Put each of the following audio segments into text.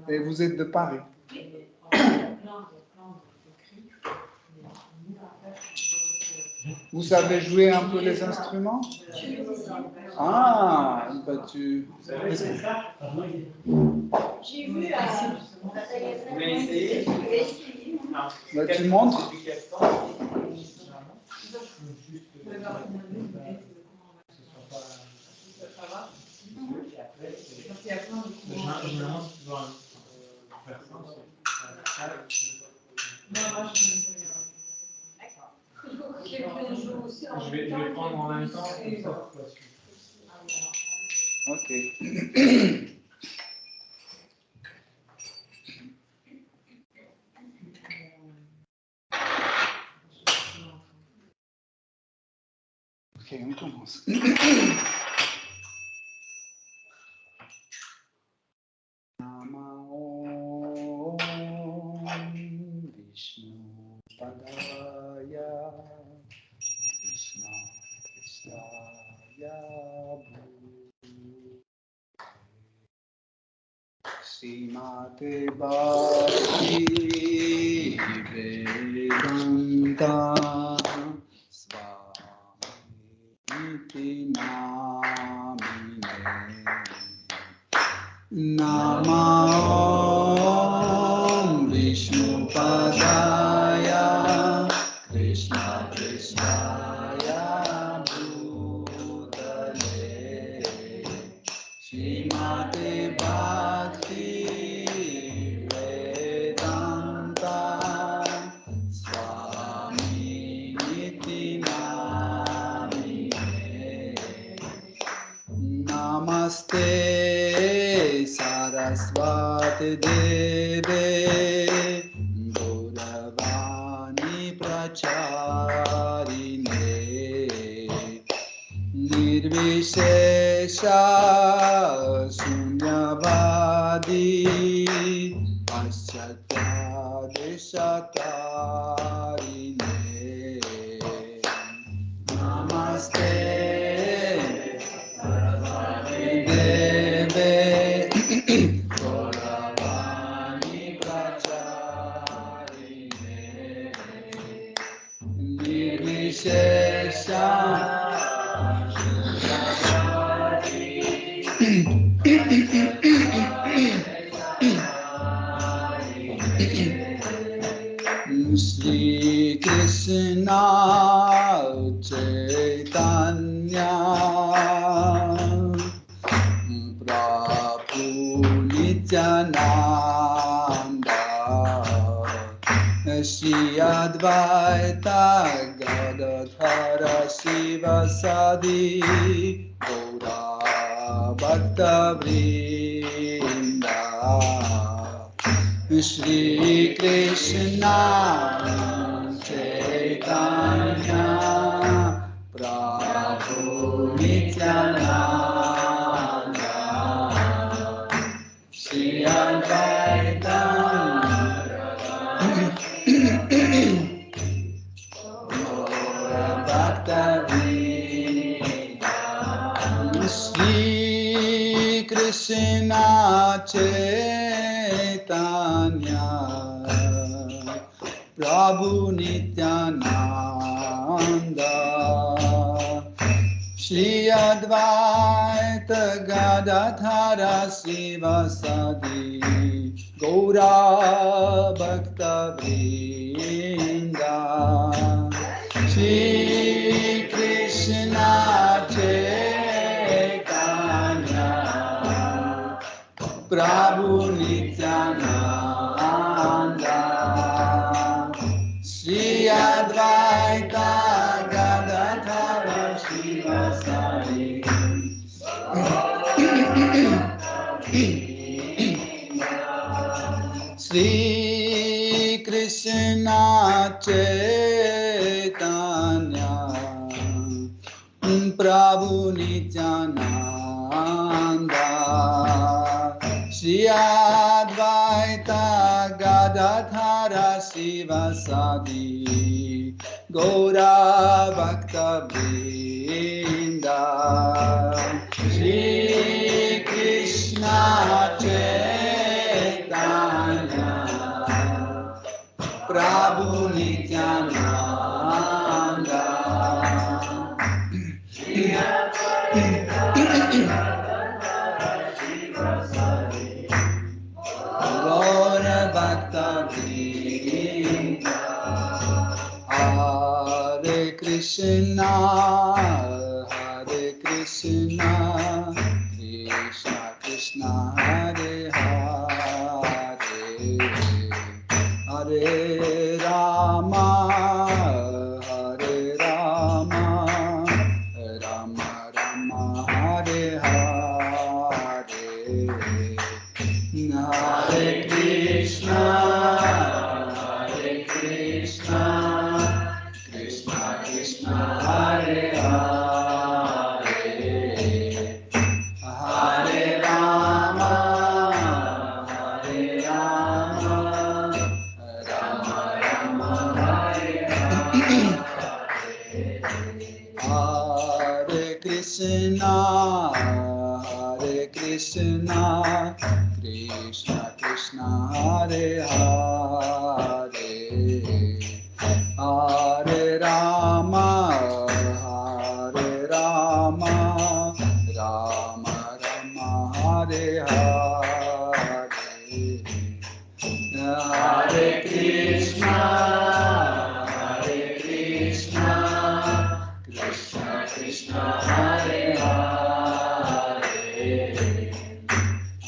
Et vous êtes de Paris. Vous savez jouer un peu les instruments? Ah, bah tu... c'est ça? J'ai vu à... Vous voulez essayer? Bah, tu montres? Je vais prendre en même temps. Ok. Ok, on commence. Namo Vishnu Padaya Krishna Krishna Srimate Bhakti Vedanta Swami Namine Namah Vishnu Padaya Krishna Krishnaya Bhutale Srimate Bhakti Vedanta Swami Niti Namine Namaste Saraswati Deve Gauravani Pracharine Nirvishesha Sunyavadi Paschatya Deshatarine Namaste Deve Gauravani Pracharine Nirvishesha Shri Krishna Chaitanya Prabhu Nityananda Shri Advaita Gadadhara Shivasadi Gaura Bhakta Vrinda Shri Krishna Chaitanya Prabhu Nityananda Shri Advaita Gaura Bhakta Vrinda Shri Krishna Chaitanya Prabhu Nityananda Shri Advaita Gadadhara Sivasadi Gaura Bhakta Vrinda Shri Krishna Chaitanya Prabhu Nityananda Shri Advaita Gadadhara Shivasari Shri Krishna Chaitanya Prabhu Nityananda Shri Advaita Gadadhara Sivasadi Gaura Bhakta Vrinda Shri Krishna Chaitanya Prabhu Nityananda Gaura Bhakta Vrinda Hare Krishna Hare Krishna Krishna Krishna Hare Hare Hare Rama Hare Rama Rama Rama Hare Hare Hare Krishna Hare Krishna Krishna Krishna Hare Hare Hare Rama Hare Rama Rama Rama Hare Hare Hare Krishna Hare Krishna Krishna Krishna Hare Hare Hare Rama Hare Rama Rama Rama Hare Hare Hare Krishna Hare Krishna Krishna Krishna Hare Hare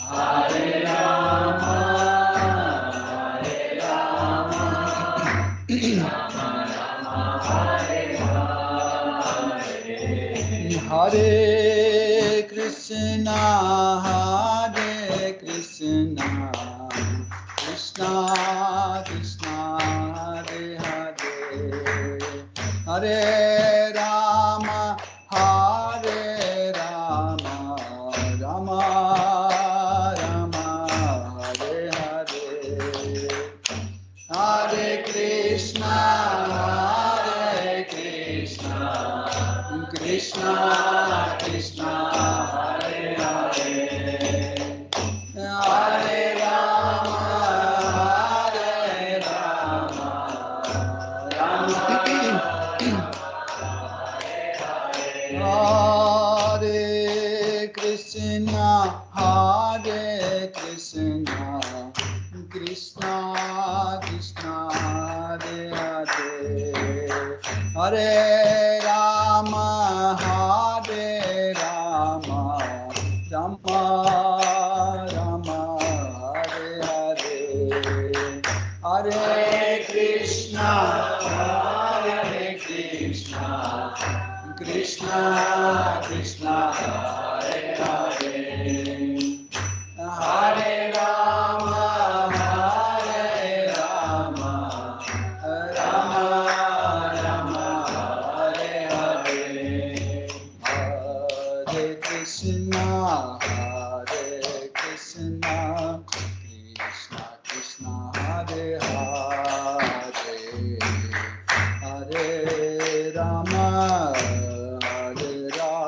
Hare Rama Hare Rama Rama Rama Hare Hare Hare Krishna Hare Krishna Krishna Krishna Hare Hare Hare Rama Hare Rama Rama Rama Hare Hare Hare Krishna Krishna Krishna Hare Hare Hare Rama Rama Hare Krishna Krishna Krishna Hare Hare Hare Rama Rama Rama Hare Hare Hare Krishna Krishna Krishna Hare Hare Hare Rama Rama Rama Rama Hare Hare Hare Krishna Krishna Krishna Hare Hare Hare Rama Rama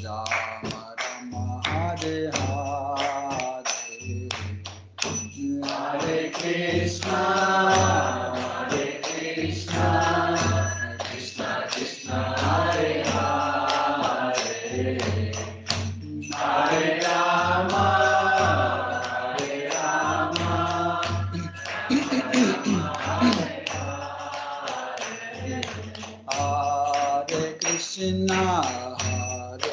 Rama Hare Hare Hare Krishna Krishna Krishna Hare Hare Hare Rama Rama Hare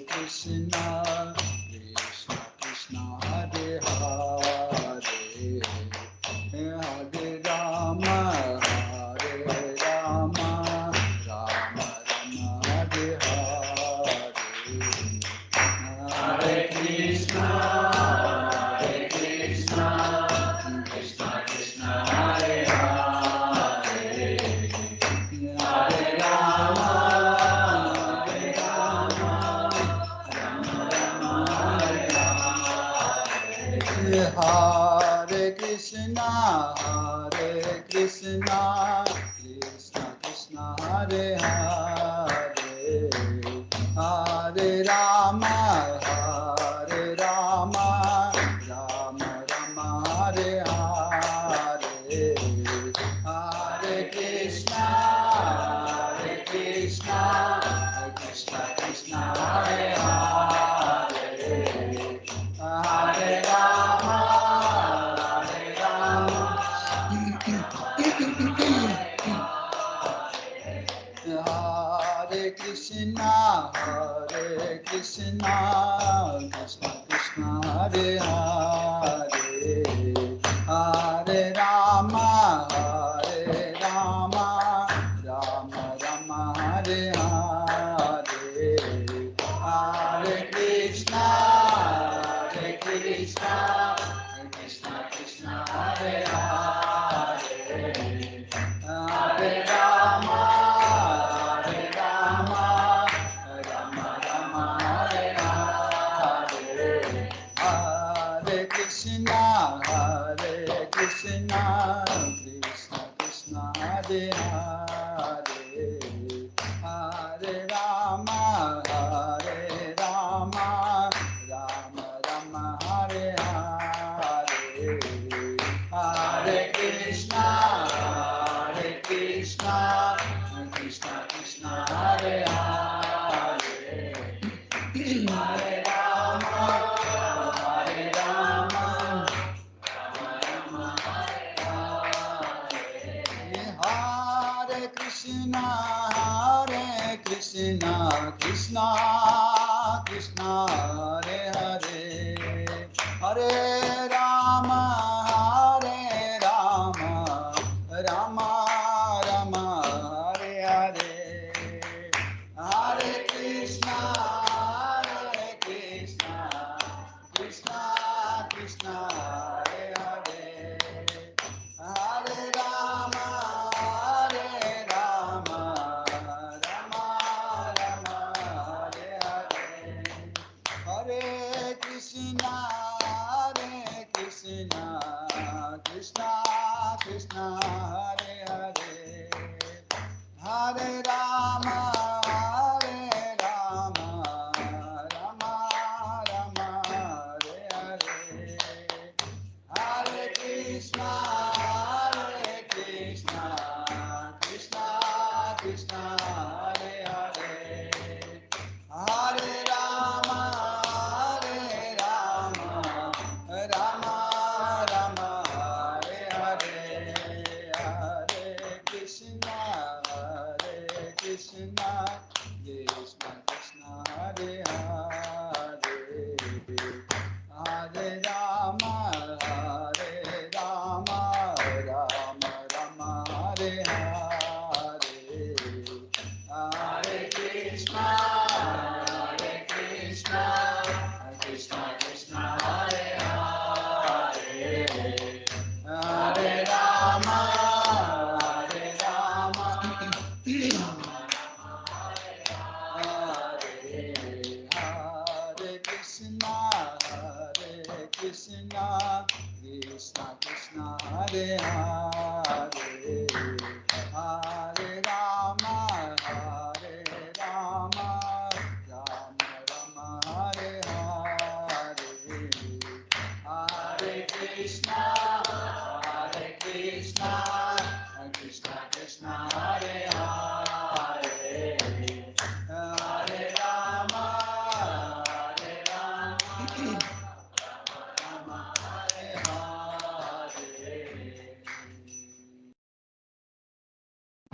Krishna Krishna Krishna Hare Hare Hare Rama Rama Rama Hare Hare Hare Krishna Krishna Krishna Hare Hare Hare Rama Rama Rama Hare Hare Hare Krishna Krishna Krishna Hare Hare Hare Rama Rama Hare Hare, Hare Rama, Hare Rama, Rama Rama, Hare Hare, Hare Krishna, Krishna Krishna, Hare Hare, Hare Rama, Rama Rama, Hare Hare, Hare Krishna, Krishna Krishna, Hare Hare, Hare Rama, Rama Rama, Hare Hare, Hare Krishna, Krishna Krishna, Hare Hare, Hare Rama, Rama Rama, Hare Krishna, Krishna Krishna, Hare Hare, Hare Rama, Rama Rama, Hare Hare, Hare Krishna, Krishna Krishna, Hare Hare, Hare Rama, Rama Rama, Hare Hare, Hare Krishna, Krishna Krishna, Hare Hare, Hare Rama, Rama Rama, Hare Hare, Hare Krishna, Krishna Krishna, Hare Hare, Hare Rama, Rama Rama, Hare Hare, Hare Krishna, Krishna Krishna, Hare Hare, Hare Rama, Rama Rama, Hare Hare, Hare Krishna, Krishna Krishna, Hare Hare, Hare Rama, Rama Hare Krishna, Krishna Krishna, Hare Hare, Hare Rama, Rama Rama, Hare Hare, Hare Krishna, Krishna Krishna, Hare Hare, Hare Rama, Rama Hare Hare.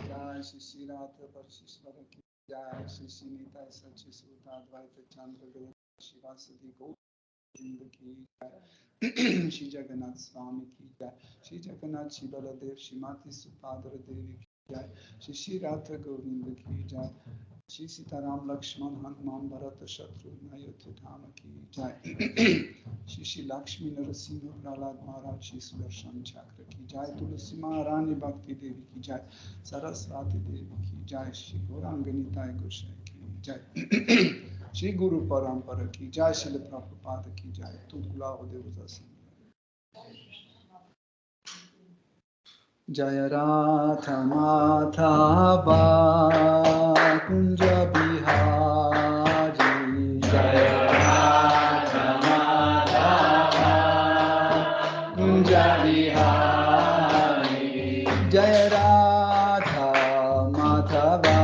Jai Shri Radha Parishwar ki Jai, Shri Nita Sachi Suta Advaita Chandra Guru Shivasati Govind ki Jai, Shri Jagannath Swami ki Jai, Shri Jagannath Shri Baladev Shri Mati Supadra Devi ki Jai, Shri Radha Govind ki Jai, Shri Sitaram Lakshman Hanuman Bharata Shatrugna Ayodhya Dhama ki Jai, Shri Lakshmi Narasimha Prahlad Maharaj Shri Sudarshan Chakra ki Jai, Tulsi Maharani Bhakti Devi ki Jai, Saraswati Devi ki Jai, Shri Gauranganita Gosai ki Jai, Shri Guru Parampara ki Jai, Shri Prabhupada ki Jai, Tudgula Devata Sangha. Jaya Radha Madhava Kunja Bihari, Jaya Radha Madhava Kunja Bihari, Jaya Radha Madhava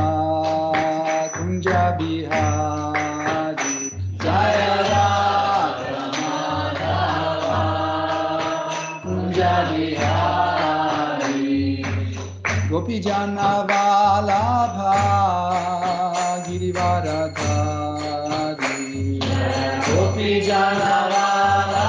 Kunja Bihari, Jaya Radha Madhava Kunja Bihari, Gopi Jana Vallabha Girivaradhari, Gopi Jana Vallabha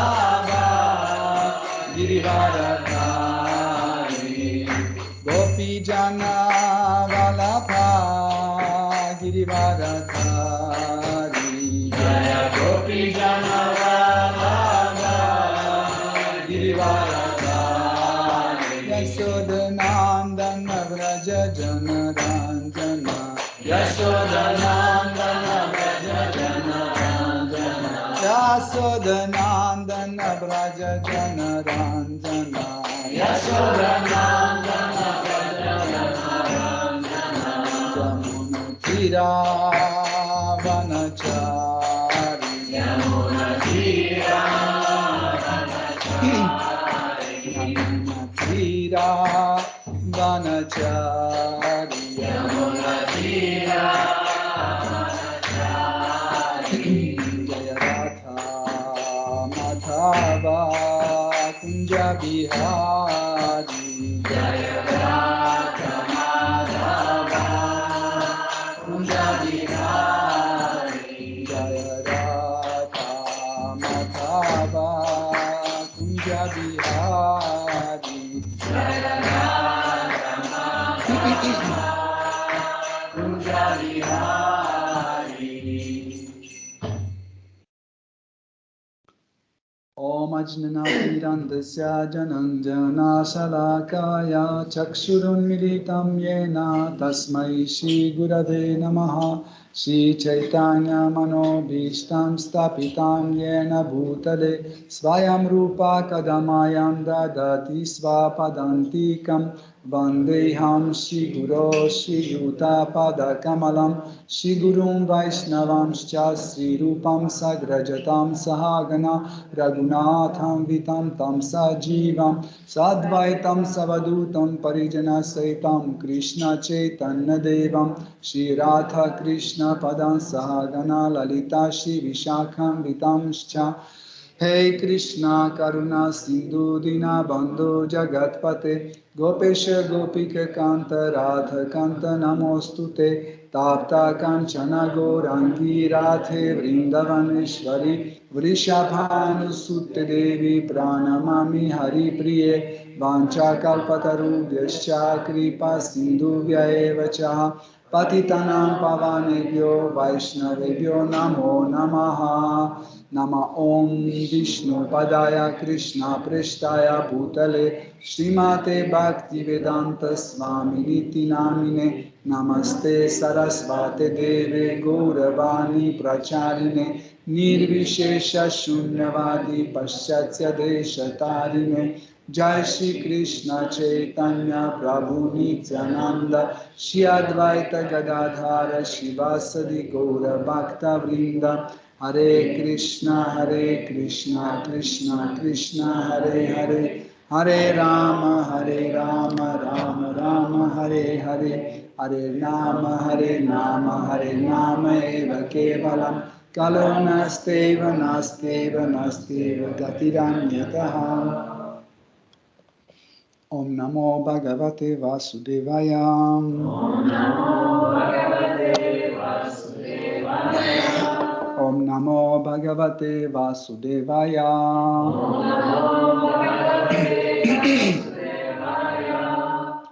Yasodhanandana Braja Janaranjana Yasodhanandana Braja Janaranjana Jamuna Tira Vanachari Jamuna Tira Yamuna Tira Vanachari Yamuna Tira Jaya Radha Madhava Kunja Bihari Jaya Radha Madhava Kunja Bihari Jaya Radha Madhava Kunja Bihari Jaya Radha Madhava Kunja Bihari Om Ajnanatirandasya Jananjana Shalakaya Chakshurunmilitam Yena Tasmai Shri Gurave Namaha Shri Chaitanya Manobhishtam Stapitam Yena Bhutale Svayam Rupa Kadamayam Dadati Svapadantikam Vandeham Shri Guru Shri Yuta Pada Kamalam Shri Gurum Vaishnavamscha Shri Rupam Sagrajatam Sahagana Raghunatham Vitam Tam Sajivam Sadvaitam Savadutam Parijana Saitam Krishna Chaitanya Devam Shri Radha Krishna Padam Sahagana Lalita Shri Vishakham Vitamscha Hey Krishna Karuna Sindhu Dina Bandhu Jagatpate Gopesha Gopika Kanta Radha Kanta Namostute Tapta Kanchana Gourangi Radhe Vrindavaneshwari Vrishabhanu Sutte Devi Pranamami Hari Priye Vancha Kalpataru Kripa Sindhu Vyaevacha Patitanam Pavanebhyo Vaishnavebhyo Namo Namaha Nama Om Vishnu Padaya Krishna Preshtaya Bhutale Srimate Bhaktivedanta Swami Niti Namine Namaste Sarasvate Deve Gauravani Pracharine Nirvishesha Shunyavadi Paschatya Deshatarine Jai Shri Krishna Chaitanya Prabhu Nityananda Shri Advaita Gadadhara Shivasadi Gaura Bhakta Vrinda Hare Krishna Krishna Krishna Hare Hare Hare Rama Rama Rama Hare Hare Hare Nama Eva Kevalam Kalo Nasteva Gatiranyataha Om Namo Bhagavate Vasudevaya Om Namo Bhagavate Vasudevaya Om Namo Bhagavate Vasudevaya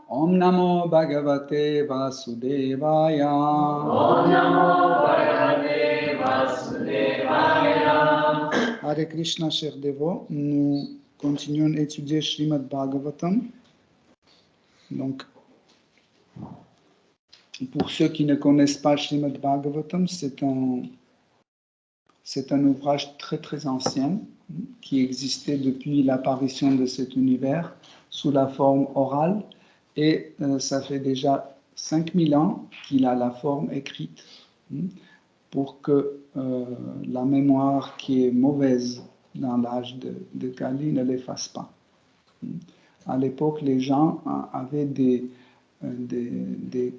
Om Namo Bhagavate Vasudevaya Om Namo Bhagavate Vasudevaya Hare Krishna, chers dévots, nous continuons d'étudier Srimad Bhagavatam. Donc, pour ceux qui ne connaissent pas Srimad Bhagavatam, c'est un ouvrage très très ancien qui existait depuis l'apparition de cet univers sous la forme orale et ça fait déjà 5000 ans qu'il a la forme écrite pour que la mémoire qui est mauvaise dans l'âge de Kali ne l'efface pas. À l'époque, les gens avaient des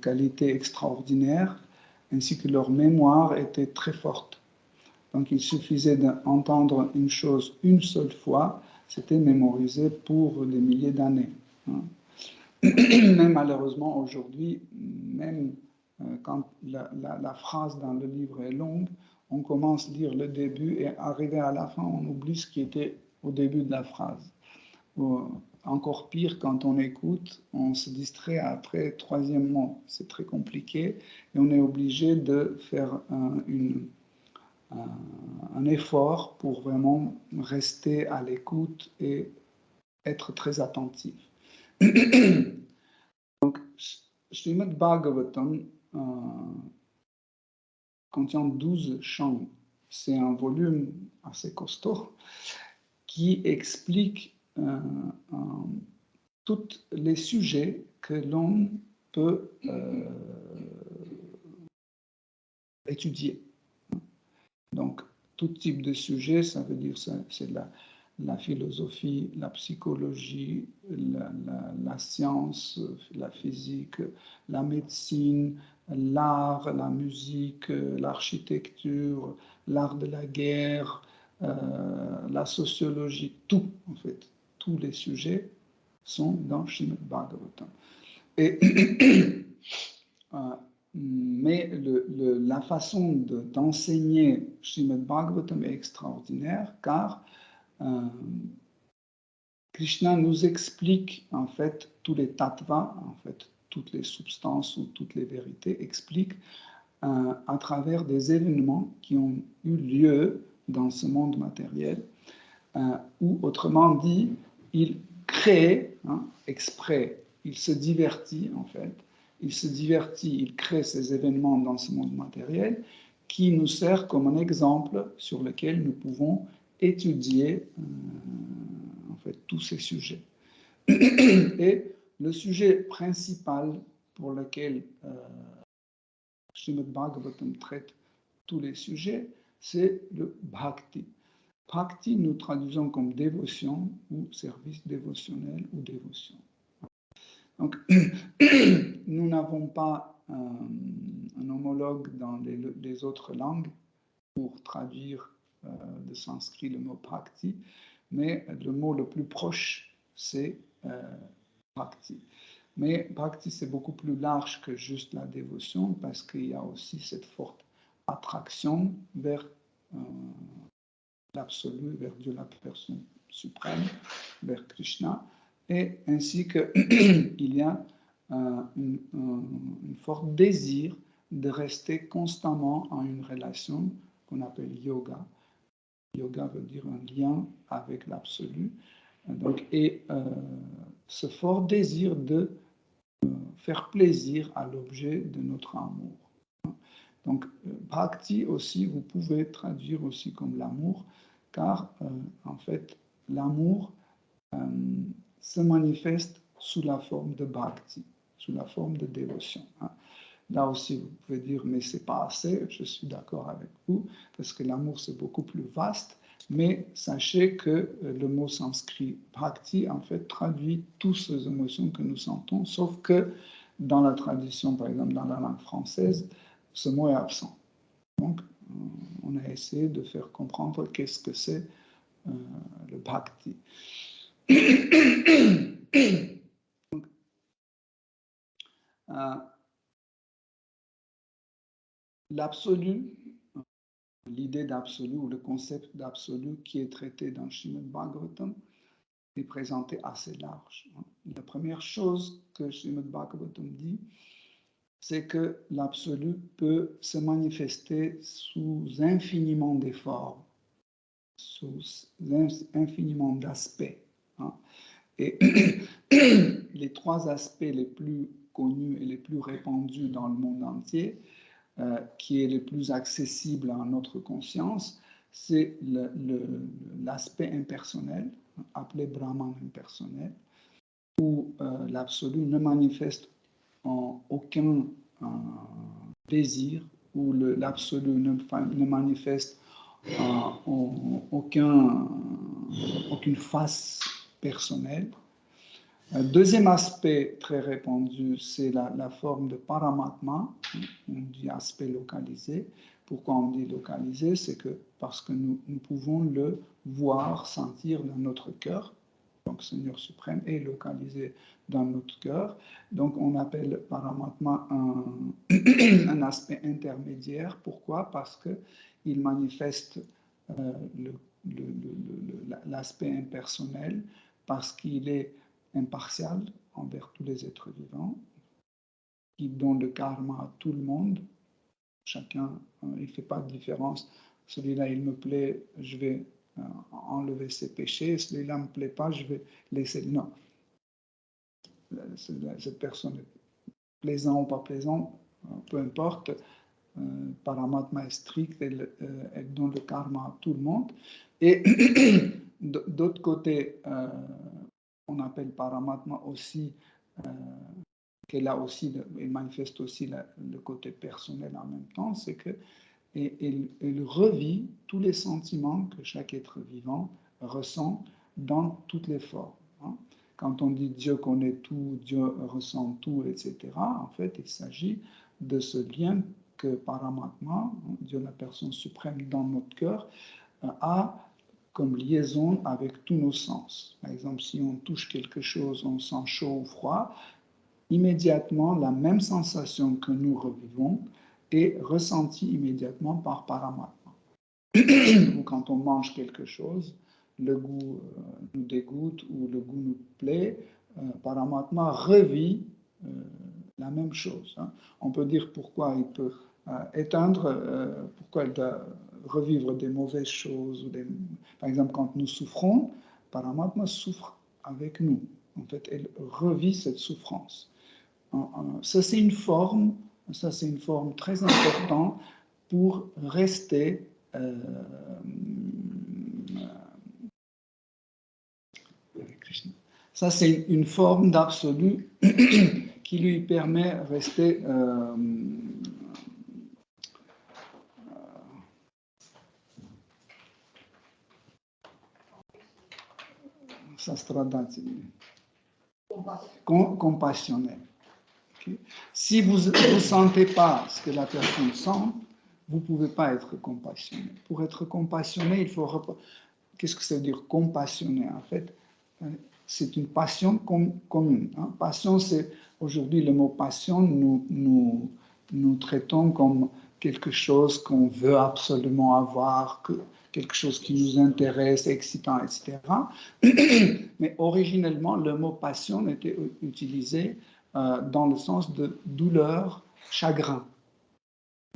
qualités extraordinaires ainsi que leur mémoire était très forte. Donc il suffisait d'entendre une chose une seule fois, c'était mémorisé pour des milliers d'années. Mais malheureusement aujourd'hui, même quand la phrase dans le livre est longue, on commence à lire le début et arrivé à la fin, on oublie ce qui était au début de la phrase. Ou, encore pire, quand on écoute, on se distrait après le troisième mot. C'est très compliqué et on est obligé de faire un effort pour vraiment rester à l'écoute et être très attentif. Donc, Srimad Bhagavatam contient 12 chants c'est un volume assez costaud qui explique tous les sujets que l'on peut étudier. Donc, tout type de sujet, ça veut dire c'est la philosophie, la psychologie, la science, la physique, la médecine, l'art, la musique, l'architecture, l'art de la guerre, la sociologie, tout en fait, tous les sujets sont dans Srimad Bhagavatam. Et mais la façon d'enseigner Srimad Bhagavatam est extraordinaire car Krishna nous explique en fait tous les tattvas, en fait toutes les substances ou toutes les vérités, explique à travers des événements qui ont eu lieu dans ce monde matériel, ou autrement dit, il crée exprès, il se divertit en fait, il crée ces événements dans ce monde matériel qui nous sert comme un exemple sur lequel nous pouvons étudier en fait tous ces sujets. Et le sujet principal pour lequel Srimad Bhagavatam traite tous les sujets, c'est le bhakti. Bhakti, nous traduisons comme dévotion ou service dévotionnel ou dévotion. Donc, nous n'avons pas un homologue dans les autres langues pour traduire de sanskrit le mot bhakti, mais le mot le plus proche, c'est bhakti. Mais bhakti, c'est beaucoup plus large que juste la dévotion, parce qu'il y a aussi cette forte attraction vers l'absolu, vers Dieu, la personne suprême, vers Krishna, et ainsi qu'il y a un fort désir de rester constamment en une relation qu'on appelle yoga. Yoga veut dire un lien avec l'absolu. Donc, et ce fort désir de faire plaisir à l'objet de notre amour. Donc, bhakti aussi, vous pouvez traduire aussi comme l'amour, car en fait, l'amour se manifeste sous la forme de bhakti, sous la forme de dévotion. Là aussi, vous pouvez dire, mais c'est pas assez, je suis d'accord avec vous, parce que l'amour, c'est beaucoup plus vaste, mais sachez que le mot sanskrit bhakti, en fait, traduit toutes ces émotions que nous sentons, sauf que dans la tradition, par exemple, dans la langue française, ce mot est absent. Donc, on a essayé de faire comprendre qu'est-ce que c'est le bhakti. L'absolu, l'idée d'absolu ou le concept d'absolu qui est traité dans Srimad Bhagavatam est présenté assez large. La première chose que Srimad Bhagavatam dit, c'est que l'absolu peut se manifester sous infiniment de formes, sous infiniment d'aspects. Et les trois aspects les plus connus et les plus répandus dans le monde entier, qui est le plus accessible à notre conscience, c'est l'aspect impersonnel, appelé Brahman impersonnel, où l'absolu ne manifeste en aucun désir, où l'absolu ne manifeste aucune face personnelle. Deuxième aspect très répandu, c'est la forme de Paramatma, on dit aspect localisé. Pourquoi on dit localisé? C'est que parce que nous pouvons le voir, sentir dans notre cœur. Donc, Seigneur suprême est localisé dans notre cœur. Donc, on appelle Paramatma un aspect intermédiaire. Pourquoi? Parce qu'il manifeste l'aspect impersonnel, parce qu'il est impartial envers tous les êtres vivants, qui donne le karma à tout le monde. Chacun, il ne fait pas de différence. Celui-là, il me plaît, je vais enlever ses péchés. Celui-là ne me plaît pas, je vais laisser. Non. Cette personne est plaisant ou pas plaisant, peu importe. Paramatma est stricte, elle donne le karma à tout le monde. Et d'autre côté, on appelle Paramatma aussi, qu'elle a aussi, elle manifeste aussi le côté personnel en même temps, c'est que elle revit tous les sentiments que chaque être vivant ressent dans toutes les formes. Hein. Quand on dit Dieu connaît tout, Dieu ressent tout, etc., en fait, il s'agit de ce lien que Paramatma, Dieu la personne suprême dans notre cœur, a comme liaison avec tous nos sens. Par exemple, si on touche quelque chose, on sent chaud ou froid, immédiatement, la même sensation que nous revivons est ressentie immédiatement par Paramatma. Ou quand on mange quelque chose, le goût nous dégoûte ou le goût nous plaît, Paramatma revit la même chose. Hein. On peut dire pourquoi il peut éteindre, pourquoi il doit revivre des mauvaises choses. Par exemple, quand nous souffrons, Paramatma souffre avec nous. En fait, elle revit cette souffrance. Ça, c'est une forme très importante pour rester ça, c'est une forme d'absolu qui lui permet de rester compassionnel. Okay. Si vous ne sentez pas ce que la personne sent, vous ne pouvez pas être compassionné. Pour être compassionné, il faut... Qu'est-ce que ça veut dire compassionné? En fait, c'est une passion commune. Hein. Passion, c'est... Aujourd'hui, le mot passion, nous traitons comme quelque chose qu'on veut absolument avoir, quelque chose qui nous intéresse, excitant, etc. Mais originellement, le mot passion était utilisé dans le sens de douleur, chagrin.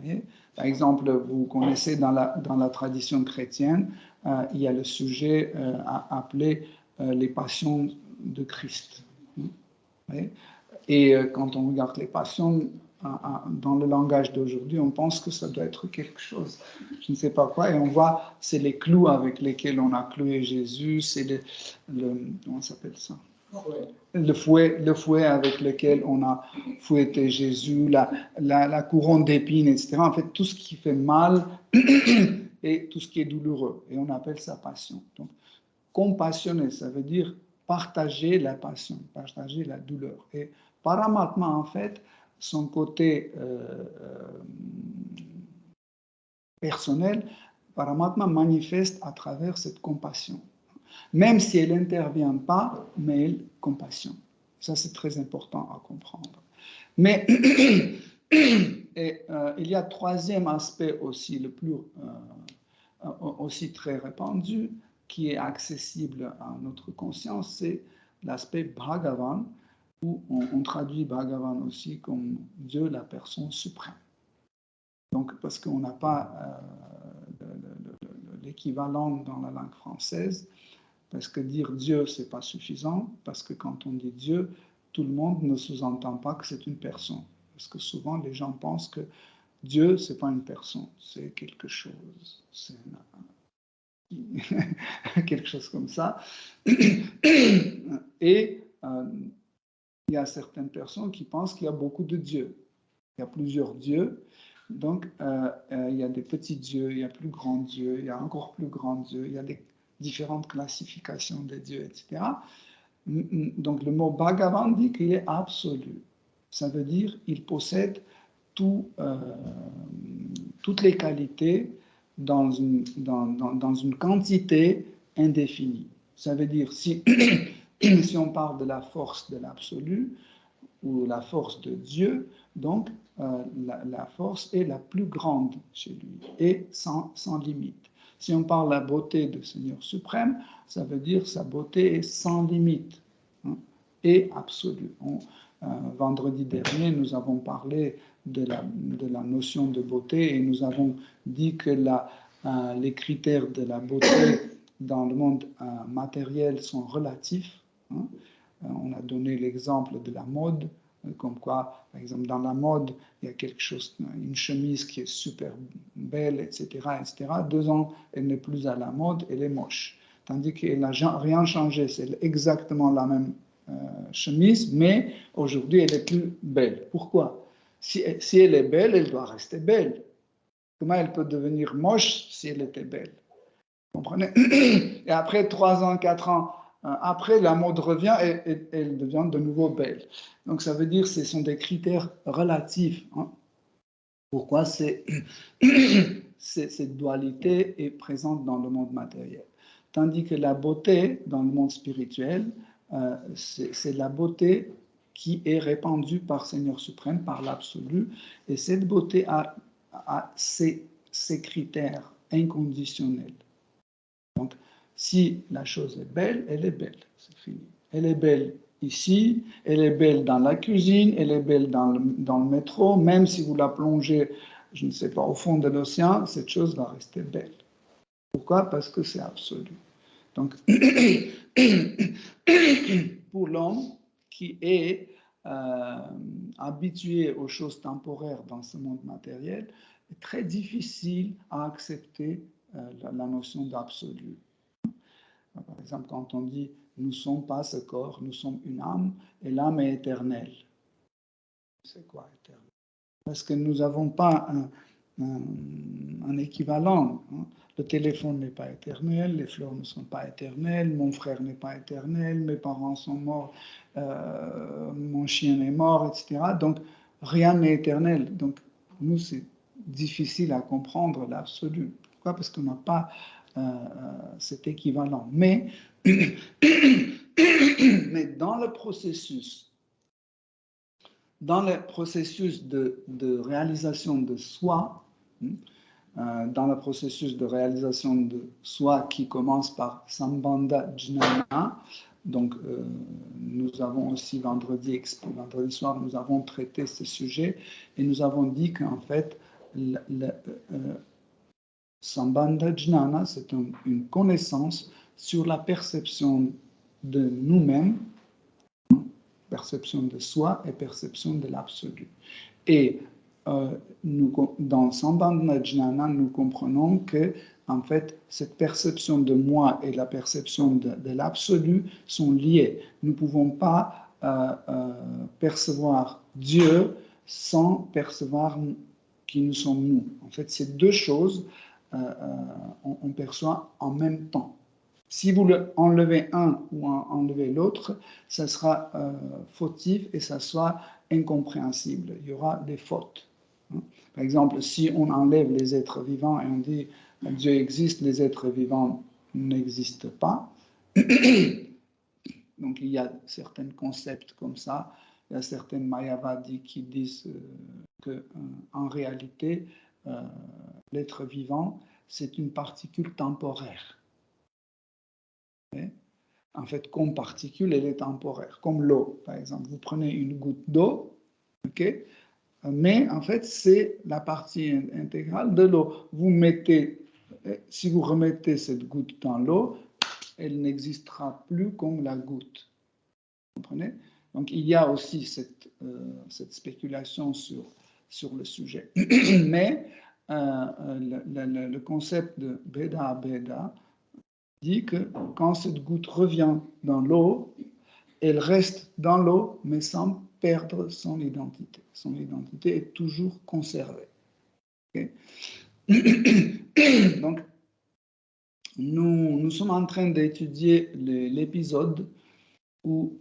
Et, par exemple, vous connaissez dans la tradition chrétienne, il y a le sujet appelé les passions de Christ. Et quand on regarde les passions dans le langage d'aujourd'hui, on pense que ça doit être quelque chose, je ne sais pas quoi, et on voit, c'est les clous avec lesquels on a cloué Jésus, c'est comment s'appelle ça? Le fouet avec lequel on a fouetté Jésus, la couronne d'épines, etc. En fait, tout ce qui fait mal et tout ce qui est douloureux. Et on appelle ça passion. Donc, compassionner, ça veut dire partager la passion, partager la douleur. Et Paramatma, en fait, son côté personnel, Paramatma manifeste à travers cette compassion. Même si elle n'intervient pas, mais elle compassion. Ça, c'est très important à comprendre. Mais il y a un troisième aspect aussi, le plus aussi très répandu, qui est accessible à notre conscience, c'est l'aspect Bhagavan, où on traduit Bhagavan aussi comme Dieu, la personne suprême. Donc, parce qu'on n'a pas l'équivalent dans la langue française, parce que dire Dieu, ce n'est pas suffisant, parce que quand on dit Dieu, tout le monde ne sous-entend pas que c'est une personne. Parce que souvent, les gens pensent que Dieu, ce n'est pas une personne, c'est quelque chose. C'est quelque chose comme ça. Et il y a certaines personnes qui pensent qu'il y a beaucoup de dieux. Il y a plusieurs dieux. Donc, il y a des petits dieux, il y a plus grands dieux, il y a encore plus grands dieux, il y a des différentes classifications des dieux, etc. Donc, le mot Bhagavan dit qu'il est absolu. Ça veut dire qu'il possède toutes les qualités dans une quantité indéfinie. Ça veut dire, si on parle de la force de l'absolu ou la force de Dieu, donc la force est la plus grande chez lui et sans limite. Si on parle de la beauté du Seigneur suprême, ça veut dire sa beauté est sans limite, hein, et absolue. Vendredi dernier, nous avons parlé de la notion de beauté et nous avons dit que les critères de la beauté dans le monde matériel sont relatifs. Hein. On a donné l'exemple de la mode. comme quoi, par exemple, dans la mode, il y a quelque chose, une chemise qui est super belle, etc., etc. 2 ans, elle n'est plus à la mode, elle est moche. Tandis qu'elle n'a rien changé, c'est exactement la même chemise, mais aujourd'hui, elle est plus belle. Pourquoi? Si elle est belle, elle doit rester belle. Comment elle peut devenir moche si elle était belle? Vous comprenez? Et après 3 ans, 4 ans, après, la mode revient et elle devient de nouveau belle. Donc, ça veut dire que ce sont des critères relatifs. Hein. Pourquoi cette dualité est présente dans le monde matériel. Tandis que la beauté dans le monde spirituel, c'est la beauté qui est répandue par Seigneur suprême, par l'absolu. Et cette beauté a ses critères inconditionnels. Donc, si la chose est belle, elle est belle. C'est fini. Elle est belle ici, elle est belle dans la cuisine, elle est belle dans le métro, même si vous la plongez, je ne sais pas, au fond de l'océan, cette chose va rester belle. Pourquoi? Parce que c'est absolu. Donc, pour l'homme qui est habitué aux choses temporaires dans ce monde matériel, c'est très difficile à accepter la notion d'absolu. Par exemple, quand on dit « nous ne sommes pas ce corps, nous sommes une âme, et l'âme est éternelle ». C'est quoi éternel? Parce que nous n'avons pas un équivalent. Hein. Le téléphone n'est pas éternel, les fleurs ne sont pas éternelles, mon frère n'est pas éternel, mes parents sont morts, mon chien est mort, etc. Donc, rien n'est éternel. Donc, pour nous, c'est difficile à comprendre l'absolu. Pourquoi? Parce qu'on n'a pas cet équivalent. Mais dans le processus de réalisation de soi, dans le processus de réalisation de soi qui commence par Sambandha Jnana, donc nous avons aussi vendredi soir, nous avons traité ce sujet et nous avons dit qu'en fait, Sambandha Jnana, c'est une connaissance sur la perception de nous-mêmes, perception de soi et perception de l'absolu. Et dans Sambandha Jnana, nous comprenons que, en fait, cette perception de moi et la perception de l'absolu sont liées. Nous ne pouvons pas percevoir Dieu sans percevoir qui nous sommes nous. En fait, ces deux choses, on perçoit en même temps. Si vous enlevez un ou enlevez l'autre, ça sera fautif et ça sera incompréhensible. Il y aura des fautes. Par exemple, si on enlève les êtres vivants et on dit Dieu existe, les êtres vivants n'existent pas. Donc il y a certains concepts comme ça. Il y a certaines Mayavadis qui disent qu'en réalité, l'être vivant, c'est une particule temporaire. En fait, comme particule, elle est temporaire, comme l'eau, par exemple. Vous prenez une goutte d'eau, ok, mais en fait, c'est la partie intégrale de l'eau. Si vous remettez cette goutte dans l'eau, elle n'existera plus comme la goutte. Vous comprenez? Donc, il y a aussi cette spéculation sur le sujet. Mais le concept de Bheda Bheda dit que quand cette goutte revient dans l'eau, elle reste dans l'eau, mais sans perdre son identité. Son identité est toujours conservée. Okay? Donc, nous sommes en train d'étudier l'épisode où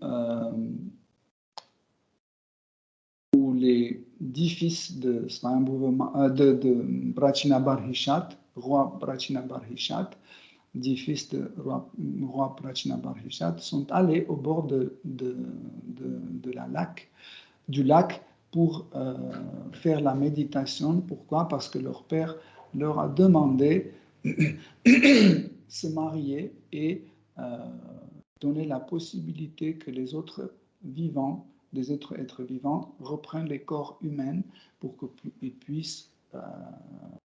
les 10 fils de Prachinabarhishat, roi Prachinabarhishat, 10 fils de roi Prachinabarhishat, sont allés au bord du lac pour faire la méditation. Pourquoi? Parce que leur père leur a demandé se marier et donner la possibilité que les autres vivants, des autres êtres vivants, reprennent les corps humains pour qu'ils puissent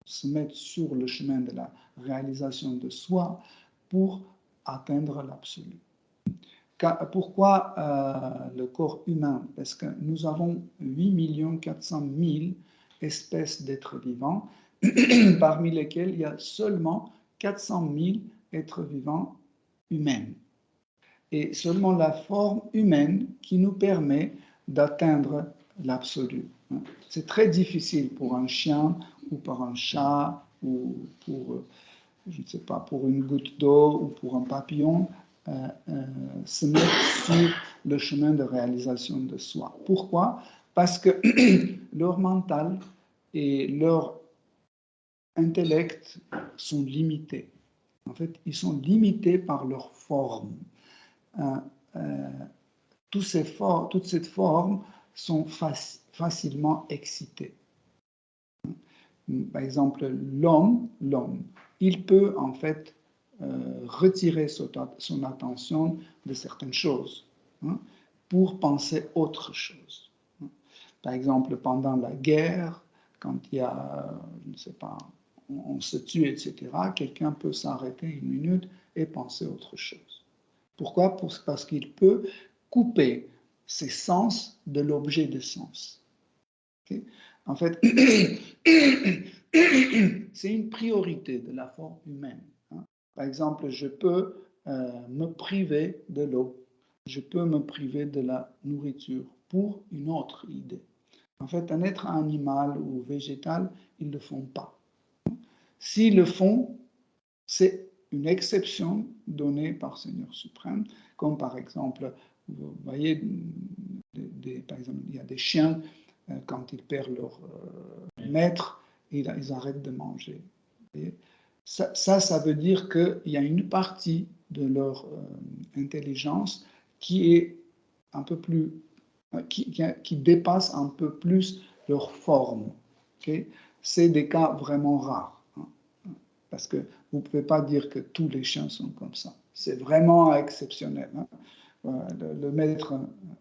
se mettre sur le chemin de la réalisation de soi pour atteindre l'absolu. Pourquoi le corps humain? Parce que nous avons 8 400 000 espèces d'êtres vivants, parmi lesquels il y a seulement 400 000 êtres vivants humains. Et seulement la forme humaine qui nous permet d'atteindre l'absolu. C'est très difficile pour un chien ou pour un chat ou pour, je ne sais pas, pour une goutte d'eau ou pour un papillon se mettre sur le chemin de réalisation de soi. Pourquoi? Parce que leur mental et leur intellect sont limités. En fait, ils sont limités par leur forme. Toutes ces formes sont facilement excitées. Par exemple, l'homme, il peut en fait retirer son attention de certaines choses pour penser autre chose. Par exemple, pendant la guerre, quand il y a, je ne sais pas, on se tue, etc., quelqu'un peut s'arrêter une minute et penser autre chose. Pourquoi? Parce qu'il peut couper ses sens de l'objet de sens. Okay? En fait, c'est une priorité de la forme humaine. Par exemple, je peux me priver de l'eau, je peux me priver de la nourriture pour une autre idée. En fait, un être animal ou végétal, ils ne le font pas. S'ils le font, c'est une exception donnée par Seigneur suprême, comme par exemple, vous voyez, par exemple, il y a des chiens, quand ils perdent leur maître, ils arrêtent de manger. Ça veut dire qu'il y a une partie de leur intelligence qui est un peu plus, qui dépasse un peu plus leur forme. Okay? C'est des cas vraiment rares. Parce que vous ne pouvez pas dire que tous les chiens sont comme ça. C'est vraiment exceptionnel. Le maître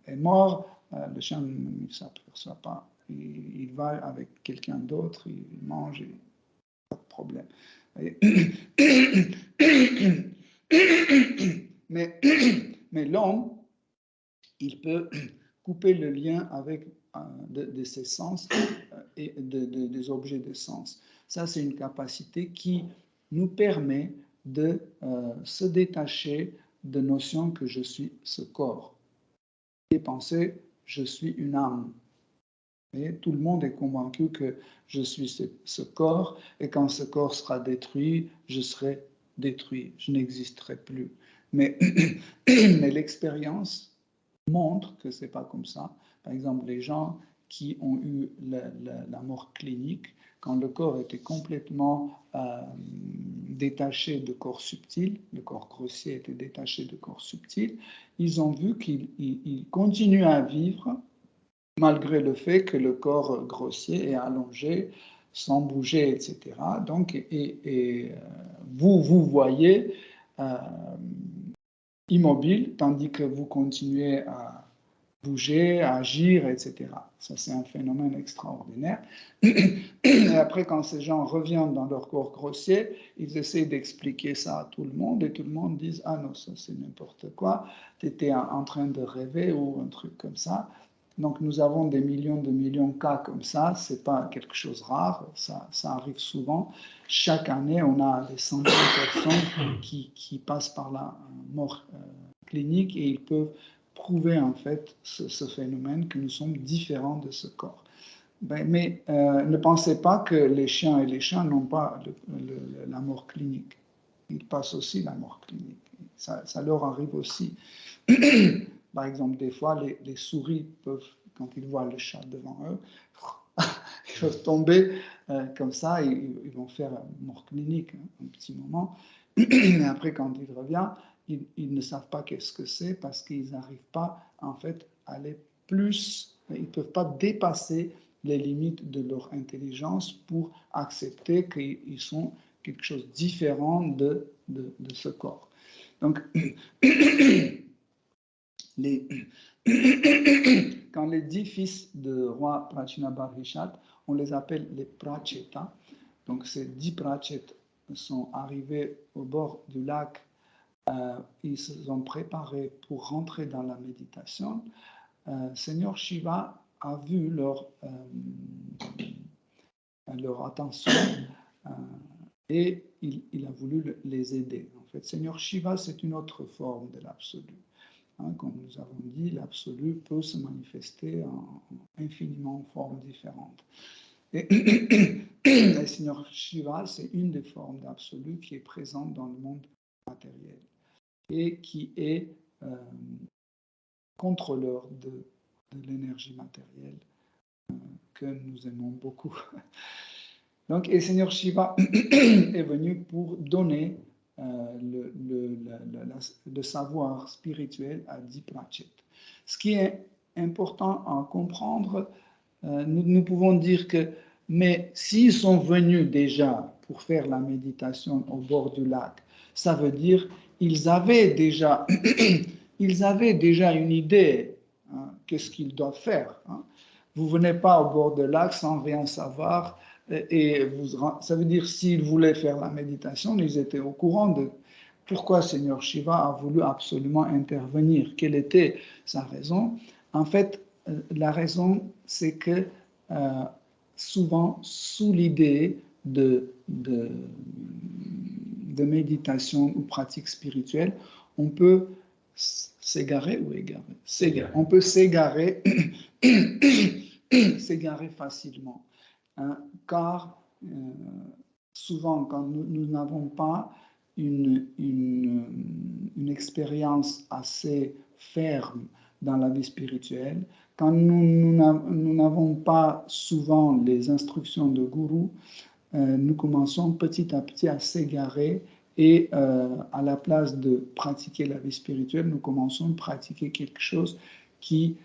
est mort, le chien ne s'aperçoit pas. Il va avec quelqu'un d'autre, il mange, et pas de problème. Mais l'homme, il peut couper le lien avec de ses sens et des objets de sens. Ça, c'est une capacité qui nous permet de se détacher de notions que je suis ce corps et penser je suis une âme. Et tout le monde est convaincu que je suis ce corps et quand ce corps sera détruit, je serai détruit, je n'existerai plus. Mais l'expérience montre que ce n'est pas comme ça. Par exemple, les gens qui ont eu la mort clinique, quand le corps était complètement détaché de corps subtil, le corps grossier était détaché de corps subtil, ils ont vu qu'ils continuent à vivre malgré le fait que le corps grossier est allongé, sans bouger, etc. Donc, vous voyez immobile, tandis que vous continuez à bouger, à agir, etc. Ça, c'est un phénomène extraordinaire. Et après, quand ces gens reviennent dans leur corps grossier, ils essaient d'expliquer ça à tout le monde et tout le monde dit « Ah non, ça c'est n'importe quoi, tu étais en train de rêver ou un truc comme ça ». Donc nous avons des millions de cas comme ça, ce n'est pas quelque chose de rare, ça arrive souvent. Chaque année, on a des centaines de personnes qui passent par la mort clinique et ils peuvent prouver en fait ce phénomène que nous sommes différents de ce corps. Mais ne pensez pas que les chiens et les chats n'ont pas la mort clinique. Ils passent aussi la mort clinique. Ça leur arrive aussi. Par exemple, des fois, les souris peuvent, quand ils voient le chat devant eux, ils peuvent tomber comme ça, et ils vont faire mort clinique un petit moment. Mais après, quand ils reviennent, ils ne savent pas qu'est-ce que c'est parce qu'ils n'arrivent pas, en fait, à aller plus, ils ne peuvent pas dépasser les limites de leur intelligence pour accepter qu'ils sont quelque chose de différent de ce corps. Donc, quand les 10 fils de roi Prachinabarhishat, on les appelle les Pracheta. Donc ces 10 Prachets sont arrivés au bord du lac ils se sont préparés pour rentrer dans la méditation, Seigneur Shiva a vu leur attention et il a voulu les aider. En fait, Seigneur Shiva, c'est une autre forme de l'absolu. Comme nous avons dit, l'absolu peut se manifester en infiniment formes différentes. Et le Seigneur Shiva, c'est une des formes d'absolu qui est présente dans le monde matériel et qui est contrôleur de l'énergie matérielle que nous aimons beaucoup. Donc, et Seigneur Shiva est venu pour donner le savoir spirituel à Diprachit. Ce qui est important à comprendre, nous pouvons dire que, mais s'ils sont venus déjà pour faire la méditation au bord du lac, ça veut dire ils avaient déjà une idée, qu'est-ce qu'ils doivent faire. Vous ne venez pas au bord du lac sans rien savoir. Et ça veut dire s'ils voulaient faire la méditation, ils étaient au courant de pourquoi Seigneur Shiva a voulu absolument intervenir. Quelle était sa raison? En fait, la raison, c'est que souvent, sous l'idée de méditation ou pratique spirituelle, on peut s'égarer ou égarer. On peut s'égarer facilement. Car souvent, quand nous n'avons pas une expérience assez ferme dans la vie spirituelle, quand nous n'avons pas souvent les instructions de gourou, nous commençons petit à petit à s'égarer et à la place de pratiquer la vie spirituelle, nous commençons à pratiquer quelque chose qui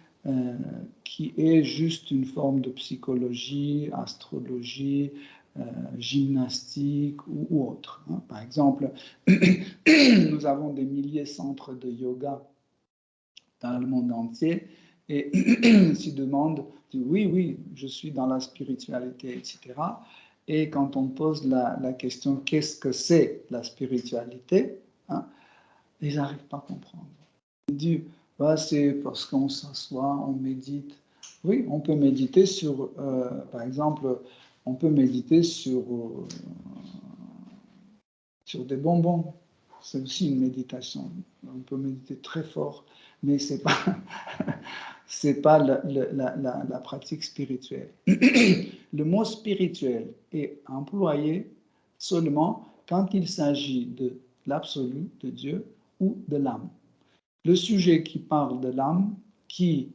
est juste une forme de psychologie, astrologie, gymnastique ou autre. Par exemple, nous avons des milliers de centres de yoga dans le monde entier et s'y demandent, oui, je suis dans la spiritualité, etc. Et quand on pose la question, qu'est-ce que c'est la spiritualité, ils n'arrivent pas à comprendre. Ils disent, c'est parce qu'on s'assoit, on médite. Oui, on peut méditer sur, par exemple, on peut méditer sur des bonbons. C'est aussi une méditation. On peut méditer très fort, mais c'est pas la pratique spirituelle. Le mot spirituel est employé seulement quand il s'agit de l'absolu, de Dieu ou de l'âme. Le sujet qui parle de l'âme, qui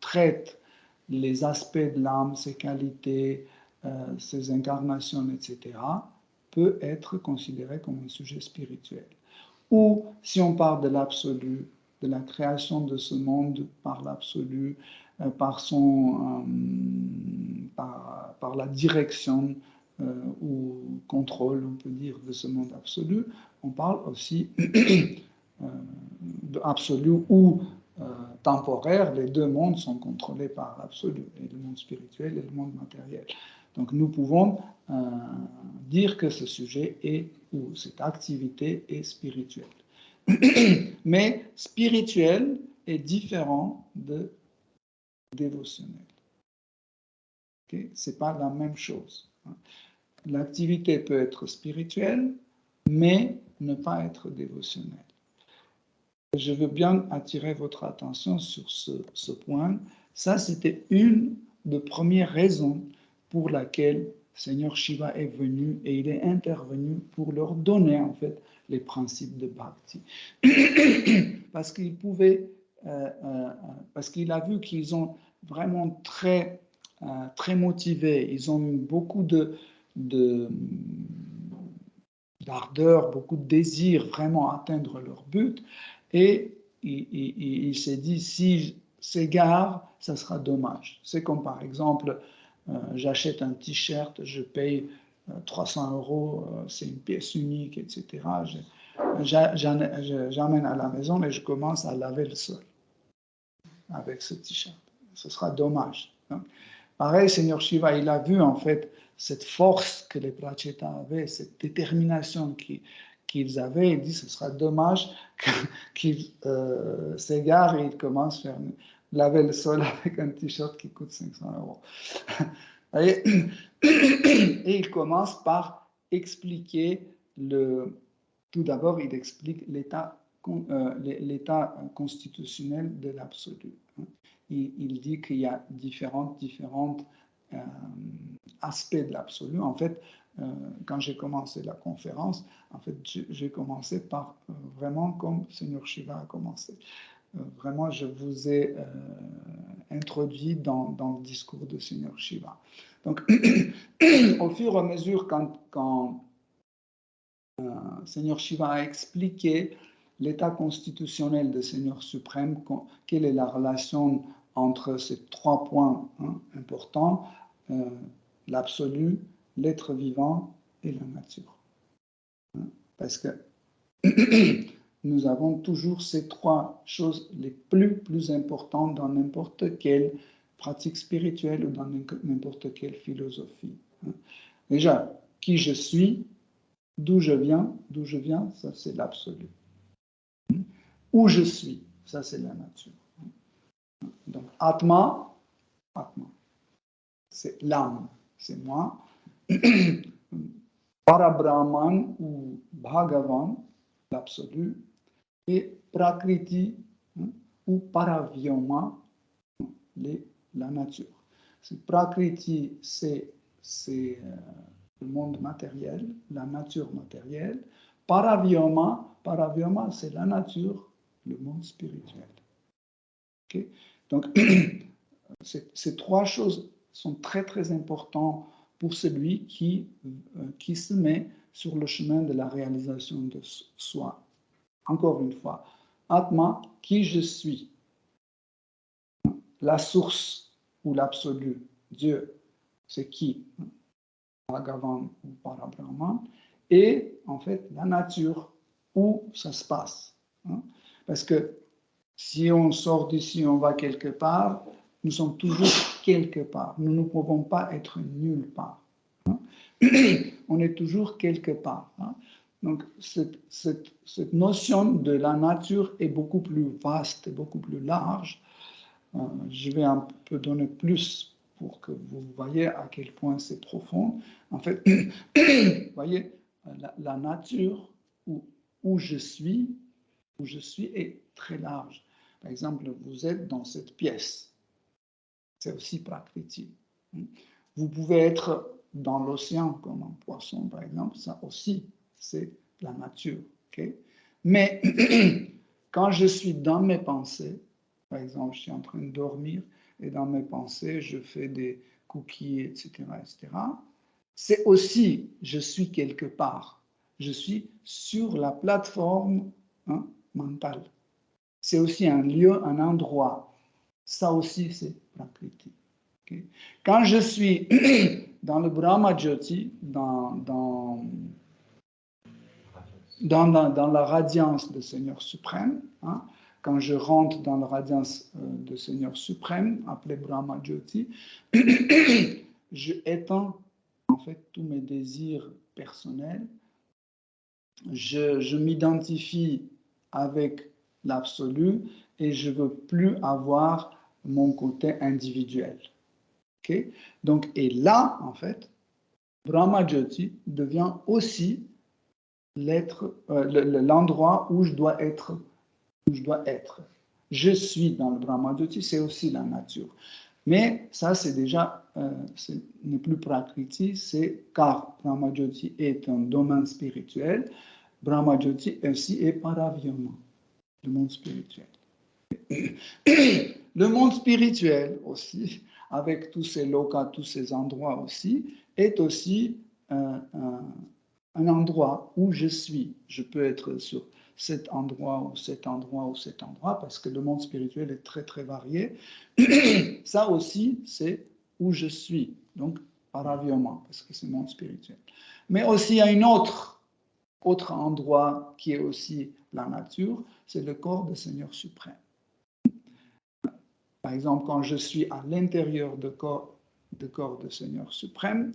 traite les aspects de l'âme, ses qualités, ses incarnations, etc., peut être considéré comme un sujet spirituel. Ou si on parle de l'absolu, de la création de ce monde par l'absolu, par la direction ou contrôle, on peut dire, de ce monde absolu, on parle aussi d'absolu ou temporaire. Les deux mondes sont contrôlés par l'absolu, le monde spirituel et le monde matériel. Donc nous pouvons dire que ce sujet ou cette activité est spirituelle. Mais spirituel est différent de dévotionnel. Okay? Ce n'est pas la même chose. L'activité peut être spirituelle, mais ne pas être dévotionnelle. Je veux bien attirer votre attention sur ce point. Ça, c'était une des premières raisons pour laquelle Seigneur Shiva est venu et il est intervenu pour leur donner en fait les principes de Bhakti. Parce qu'il pouvait, parce qu'il a vu qu'ils ont vraiment très motivés, ils ont eu beaucoup d'ardeur, beaucoup de désir vraiment à atteindre leur but. Et il s'est dit, si s'égare, ça sera dommage. C'est comme par exemple, j'achète un t-shirt, je paye 300 €, c'est une pièce unique, etc. J'amène à la maison et je commence à laver le sol avec ce t-shirt. Ce sera dommage. Pareil, Seigneur Shiva, il a vu en fait cette force que les Prachetas avaient, cette détermination qu'ils avaient. Il dit ce sera dommage qu'ils s'égarent et ils commencent à faire laver le sol avec un t-shirt qui coûte 500 €. Et il commence par expliquer tout d'abord, il explique l'état constitutionnel de l'absolu. Il dit qu'il y a différents aspects de l'absolu. En fait, quand j'ai commencé la conférence, en fait, j'ai commencé par vraiment comme Seigneur Shiva a commencé. Vraiment, je vous ai introduit dans le discours de Seigneur Shiva. Donc, au fur et à mesure, quand Seigneur Shiva a expliqué l'état constitutionnel de Seigneur suprême, quelle est la relation entre ces 3 points importants, l'absolu, l'être vivant et la nature. Parce que nous avons toujours ces 3 choses les plus importantes dans n'importe quelle pratique spirituelle ou dans n'importe quelle philosophie. Déjà, qui je suis, d'où je viens, ça c'est l'absolu. Où je suis, ça c'est la nature. Donc, Atma, c'est l'âme, c'est moi. Parabrahman ou Bhagavan, l'absolu, et Prakriti ou Paravyoma, la nature. Prakriti, c'est le monde matériel, la nature matérielle. Paravyoma, c'est la nature, le monde spirituel. Okay? Donc, ces 3 choses sont très, très importantes pour celui qui se met sur le chemin de la réalisation de soi. Encore une fois, Atma, qui je suis, la source ou l'absolu, Dieu, c'est qui, Bhagavan ou Parabrahman, et en fait la nature, où ça se passe. Parce que si on sort d'ici, on va quelque part, nous sommes toujours quelque part. Nous ne pouvons pas être nulle part. On est toujours quelque part. Donc, cette notion de la nature est beaucoup plus vaste et beaucoup plus large. Je vais un peu donner plus pour que vous voyez à quel point c'est profond. En fait, vous voyez, la nature où je suis est très large. Par exemple, vous êtes dans cette pièce. C'est aussi Prakriti. Vous pouvez être dans l'océan comme un poisson, par exemple. Ça aussi, c'est la nature. Okay? Mais quand je suis dans mes pensées, par exemple, je suis en train de dormir et dans mes pensées, je fais des cookies, etc., etc., c'est aussi, je suis quelque part. Je suis sur la plateforme mentale. C'est aussi un lieu, un endroit. Ça aussi, c'est Prakriti. Okay? Quand je suis dans le Brahma Jyoti, dans la radiance de Seigneur suprême, quand je rentre dans la radiance de Seigneur suprême, appelé Brahma Jyoti, je éteins en fait tous mes désirs personnels. Je m'identifie avec l'absolu et je ne veux plus avoir mon côté individuel. Okay? Donc, et là, en fait, Brahma Jyoti devient aussi l'endroit où je dois être. Je suis dans le Brahma Jyoti, c'est aussi la nature. Mais ça, c'est déjà, ce n'est plus Prakriti, car Brahma Jyoti est un domaine spirituel. Brahma Jyoti aussi est Paravyoma, le monde spirituel. Le monde spirituel aussi, avec tous ces lokas, tous ces endroits aussi, est aussi un endroit où je suis. Je peux être sur cet endroit ou cet endroit ou cet endroit, parce que le monde spirituel est très très varié. Ça aussi, c'est où je suis, donc Paravyoma, parce que c'est le monde spirituel. Mais aussi, il y a un autre endroit qui est aussi la nature, c'est le corps du Seigneur suprême. Par exemple, quand je suis à l'intérieur du corps de corps de Seigneur suprême,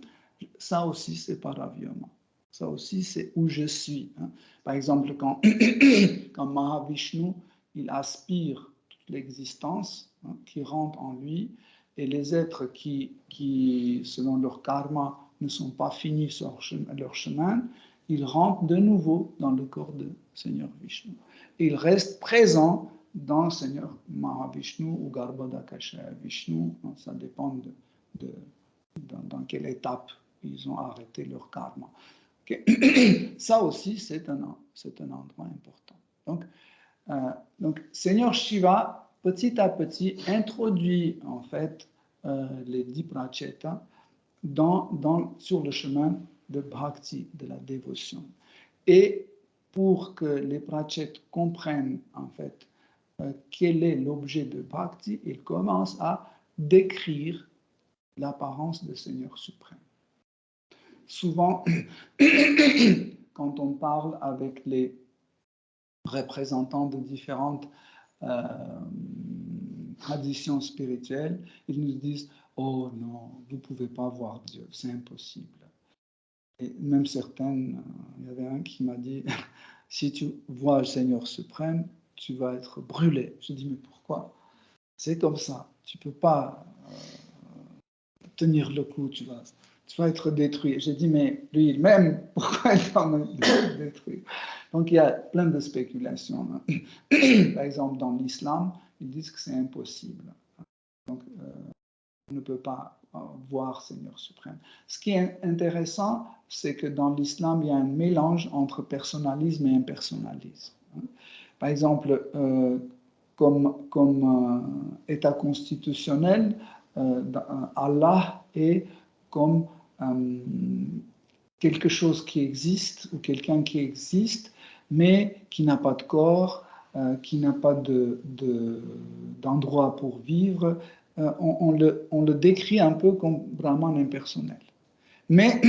ça aussi c'est par Rav-Yoma. Ça aussi c'est où je suis. Hein. Par exemple, quand, quand Mahavishnu, il aspire toute l'existence qui rentre en lui, et les êtres qui, selon leur karma, ne sont pas finis sur leur chemin, ils rentrent de nouveau dans le corps de Seigneur Vishnu. Et ils restent présents dans Seigneur Mahavishnu ou Garbhodakasha Vishnu, ça dépend dans quelle étape ils ont arrêté leur karma. Okay. Ça aussi, c'est un endroit important. Donc, Seigneur Shiva, petit à petit, introduit en fait les 10 prachetas sur le chemin de bhakti, de la dévotion. Et pour que les prachetas comprennent en fait quel est l'objet de bhakti, il commence à décrire l'apparence du Seigneur suprême. Souvent, quand on parle avec les représentants de différentes traditions spirituelles, ils nous disent « Oh non, vous ne pouvez pas voir Dieu, c'est impossible. » Et même certaines, il y avait un qui m'a dit « Si tu vois le Seigneur suprême, tu vas être brûlé. » Je dis « Mais pourquoi? C'est comme ça, tu ne peux pas tenir le coup, tu vas être détruit. » J'ai dit « Mais lui-même, pourquoi il va me détruire ?» Donc il y a plein de spéculations. Par exemple, dans l'islam, ils disent que c'est impossible. Donc, on ne peut pas voir Seigneur suprême. Ce qui est intéressant, c'est que dans l'islam, il y a un mélange entre personnalisme et impersonnalisme. Par exemple, comme État constitutionnel, Allah est comme quelque chose qui existe ou quelqu'un qui existe, mais qui n'a pas de corps, qui n'a pas d'endroit pour vivre. On le décrit un peu comme Brahman impersonnel. Mais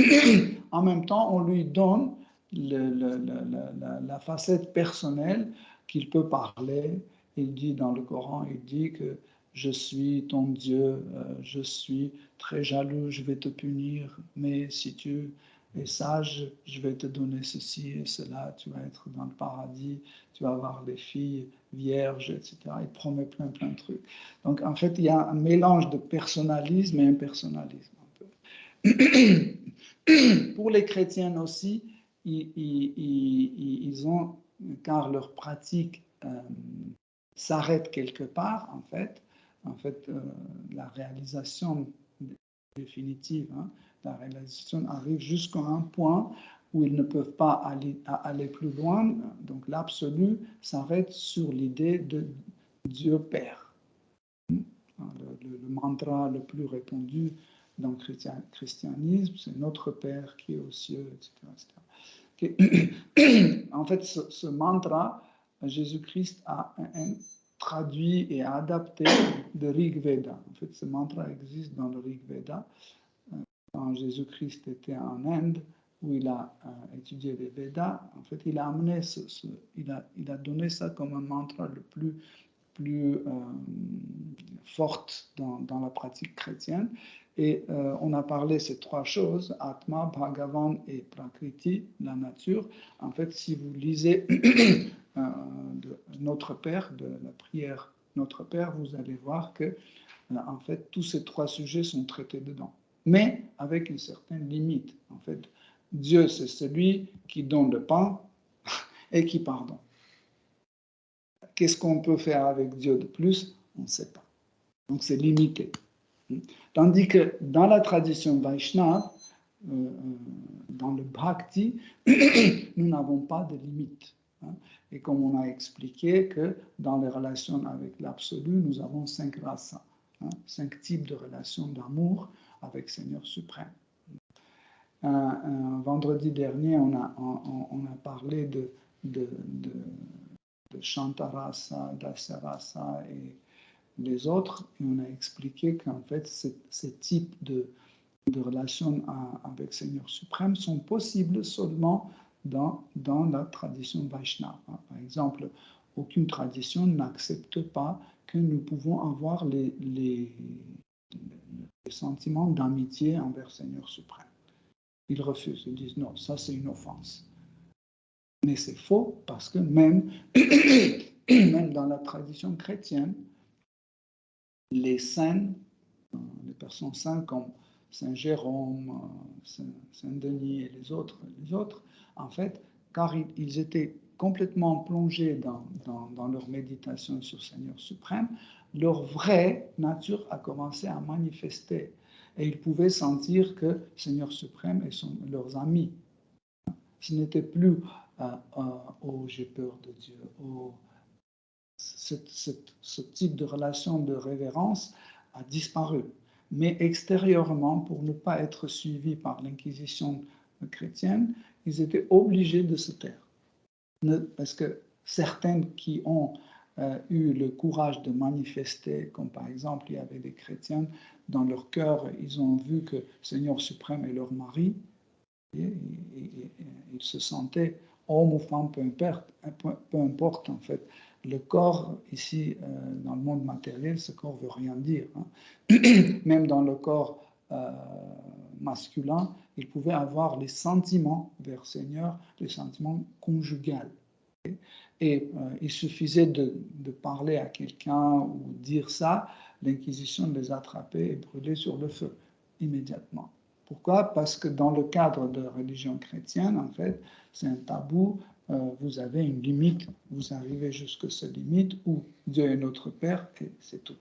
en même temps, on lui donne la facette personnelle qu'il peut parler. Il dit dans le Coran, il dit que je suis ton Dieu, je suis très jaloux, je vais te punir, mais si tu es sage, je vais te donner ceci et cela, tu vas être dans le paradis, tu vas avoir des filles vierges, etc. Il promet plein de trucs. Donc en fait, il y a un mélange de personnalisme et impersonnalisme. Pour les chrétiens aussi, ils ont, car leur pratique s'arrête quelque part, en fait, la réalisation définitive, la réalisation arrive jusqu'à un point où ils ne peuvent pas aller plus loin, donc l'absolu s'arrête sur l'idée de Dieu Père. Le mantra le plus répandu dans le christianisme, c'est notre Père qui est aux cieux, etc. En fait, ce mantra, Jésus-Christ a traduit et a adapté de Rig Veda. En fait, ce mantra existe dans le Rig Veda. Quand Jésus-Christ était en Inde, où il a étudié les Védas, en fait, il a amené il a donné ça comme un mantra le plus forte dans la pratique chrétienne. Et on a parlé ces 3 choses, Atma, Bhagavan et Prakriti, la nature. En fait, si vous lisez de Notre Père, de la prière Notre Père, vous allez voir que en fait, tous ces 3 sujets sont traités dedans, mais avec une certaine limite. En fait, Dieu, c'est celui qui donne le pain et qui pardonne. Qu'est-ce qu'on peut faire avec Dieu de plus? On ne sait pas. Donc c'est limité. Tandis que dans la tradition Vaishnava, dans le Bhakti, nous n'avons pas de limite. Et comme on a expliqué que dans les relations avec l'absolu, nous avons 5 rasas, 5 types de relations d'amour avec Seigneur suprême. Vendredi dernier, on a parlé de Shantarasa, Dasarasa et les autres, et on a expliqué qu'en fait, ces types de relations avec Seigneur suprême sont possibles seulement dans la tradition Vaishnava. Par exemple, aucune tradition n'accepte pas que nous pouvons avoir les sentiment d'amitié envers Seigneur suprême. Ils refusent, ils disent non, ça c'est une offense. Mais c'est faux parce que même dans la tradition chrétienne, les saints, les personnes saintes comme Saint Jérôme, Saint Denis et les autres, en fait, car ils étaient complètement plongés dans leur méditation sur Seigneur suprême, leur vraie nature a commencé à manifester. Et ils pouvaient sentir que Seigneur suprême et leurs amis. Ce n'était plus oh, j'ai peur de Dieu, oh, ce type de relation de révérence a disparu. Mais extérieurement, pour ne pas être suivis par l'inquisition chrétienne, ils étaient obligés de se taire. Parce que certains qui ont eu le courage de manifester, comme par exemple il y avait des chrétiens, dans leur cœur, ils ont vu que Seigneur suprême est leur mari, et ils se sentaient, homme ou femme, peu importe en fait. Le corps, ici, dans le monde matériel, ce corps ne veut rien dire. Hein. Même dans le corps masculin, il pouvait avoir les sentiments vers Seigneur, les sentiments conjugaux. Et il suffisait de parler à quelqu'un ou dire ça, l'Inquisition les attrapait et brûlait sur le feu, immédiatement. Pourquoi? Parce que dans le cadre de la religion chrétienne, en fait, c'est un tabou. Vous avez une limite, vous arrivez jusqu'à cette limite où Dieu est notre Père et c'est tout.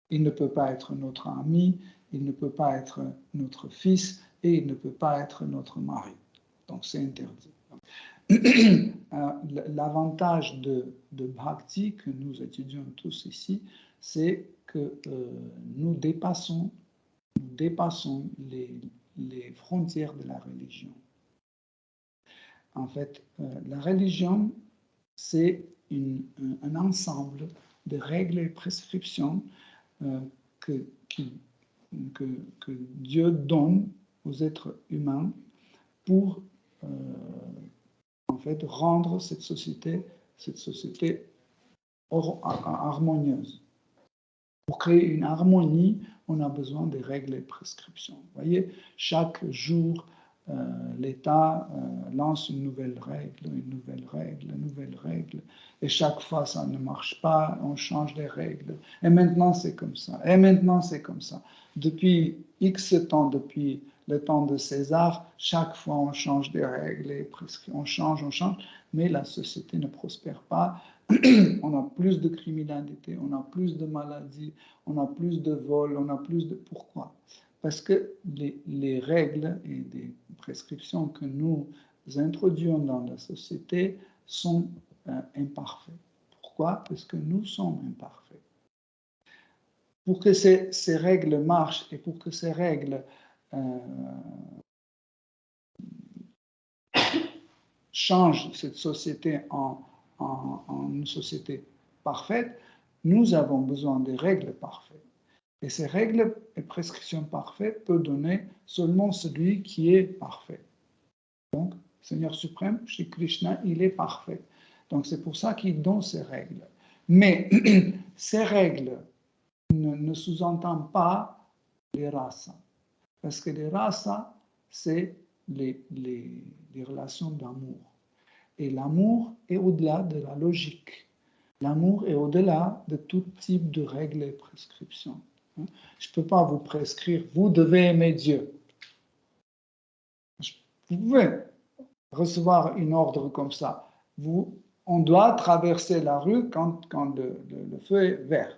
Il ne peut pas être notre ami, il ne peut pas être notre fils et il ne peut pas être notre mari. Donc c'est interdit. L'avantage de Bhakti que nous étudions tous ici, c'est que nous dépassons les frontières de la religion. En fait, la religion, c'est un ensemble de règles et prescriptions que Dieu donne aux êtres humains pour en fait rendre cette société harmonieuse. Pour créer une harmonie, on a besoin des règles et prescriptions. Vous voyez, chaque jour, l'État lance une nouvelle règle, et chaque fois ça ne marche pas, on change les règles, et maintenant c'est comme ça, Depuis X temps, depuis le temps de César, chaque fois on change des règles, et on change, mais la société ne prospère pas. On a plus de criminalité, on a plus de maladies, on a plus de vols, on a plus de... Pourquoi? Parce que les règles et les prescriptions que nous introduisons dans la société sont imparfaites. Pourquoi? Parce que nous sommes imparfaits. Pour que ces règles marchent et pour que ces règles changent cette société en une société parfaite, nous avons besoin des règles parfaites. Et ces règles et prescriptions parfaites peuvent donner seulement celui qui est parfait. Donc, Seigneur suprême, Shri Krishna, il est parfait. Donc, c'est pour ça qu'il donne ces règles. Mais ces règles ne sous-entendent pas les rasas. Parce que les rasas, c'est les relations d'amour. Et l'amour est au-delà de la logique. L'amour est au-delà de tout type de règles et prescriptions. Je ne peux pas vous prescrire, vous devez aimer Dieu. Vous pouvez recevoir une ordre comme ça. On doit traverser la rue quand le feu est vert.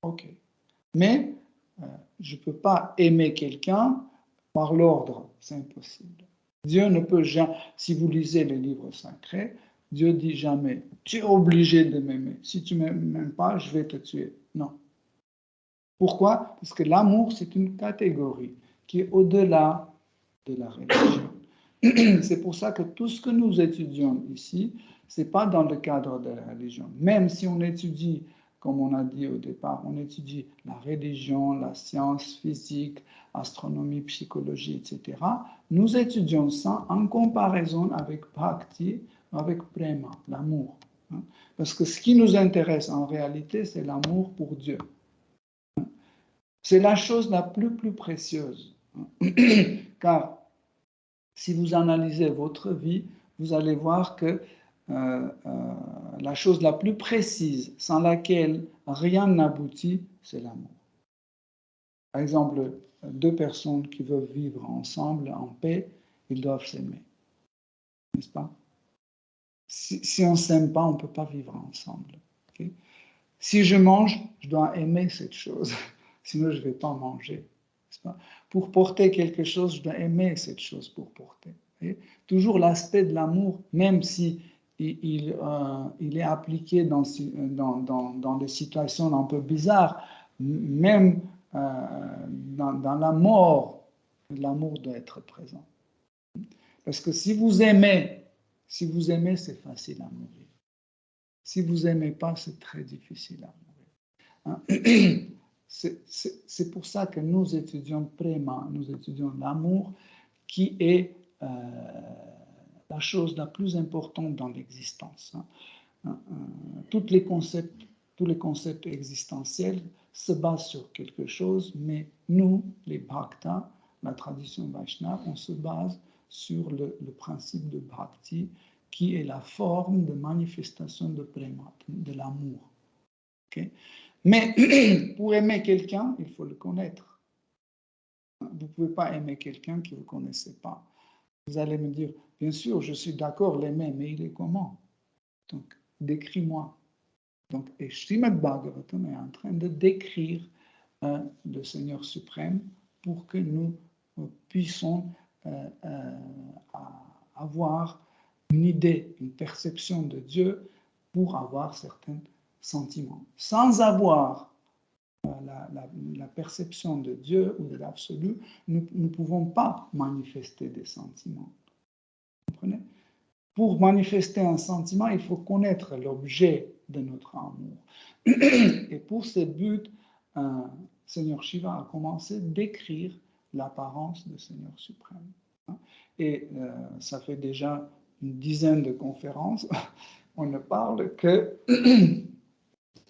OK. Mais je ne peux pas aimer quelqu'un par l'ordre. C'est impossible. Dieu ne peut jamais, si vous lisez les livres sacrés, Dieu dit jamais, tu es obligé de m'aimer. Si tu ne m'aimes pas, je vais te tuer. Non. Pourquoi? Parce que l'amour, c'est une catégorie qui est au-delà de la religion. C'est pour ça que tout ce que nous étudions ici, ce n'est pas dans le cadre de la religion. Même si on étudie, comme on a dit au départ, on étudie la religion, la science physique, astronomie, psychologie, etc., nous étudions ça en comparaison avec Bhakti, avec Prema, l'amour. Parce que ce qui nous intéresse en réalité, c'est l'amour pour Dieu. C'est la chose la plus précieuse. Car si vous analysez votre vie, vous allez voir que la chose la plus précise, sans laquelle rien n'aboutit, c'est l'amour. Par exemple, deux personnes qui veulent vivre ensemble en paix, ils doivent s'aimer. N'est-ce pas? Si on ne s'aime pas, on ne peut pas vivre ensemble. Okay? Si je mange, je dois aimer cette chose. Sinon, je ne vais pas manger. N'est-ce pas? Pour porter quelque chose, je dois aimer cette chose pour porter. Toujours l'aspect de l'amour, même si il est appliqué dans des situations un peu bizarres, même dans la mort, l'amour doit être présent. Parce que si vous aimez, c'est facile à mourir. Si vous n'aimez pas, c'est très difficile à mourir. C'est pour ça que nous étudions Prema, nous étudions l'amour, qui est la chose la plus importante dans l'existence. Tous les concepts existentiels se basent sur quelque chose, mais nous, les Bhaktas, la tradition Vaishnava, on se base sur le principe de Bhakti, qui est la forme de manifestation de Prema, de l'amour. Okay? Mais pour aimer quelqu'un, il faut le connaître. Vous ne pouvez pas aimer quelqu'un que vous ne connaissez pas. Vous allez me dire, bien sûr, je suis d'accord l'aimer, mais il est comment? Donc, décris-moi. Donc, et Srimad Bhagavatam est en train de décrire le Seigneur suprême pour que nous puissions avoir une idée, une perception de Dieu pour avoir certains sentiments. Sans avoir la perception de Dieu ou de l'absolu, nous ne pouvons pas manifester des sentiments. Vous comprenez? Pour manifester un sentiment, il faut connaître l'objet de notre amour. Et pour ce but, Seigneur Shiva a commencé à décrire l'apparence du Seigneur suprême. Et ça fait déjà une dizaine de conférences, on ne parle que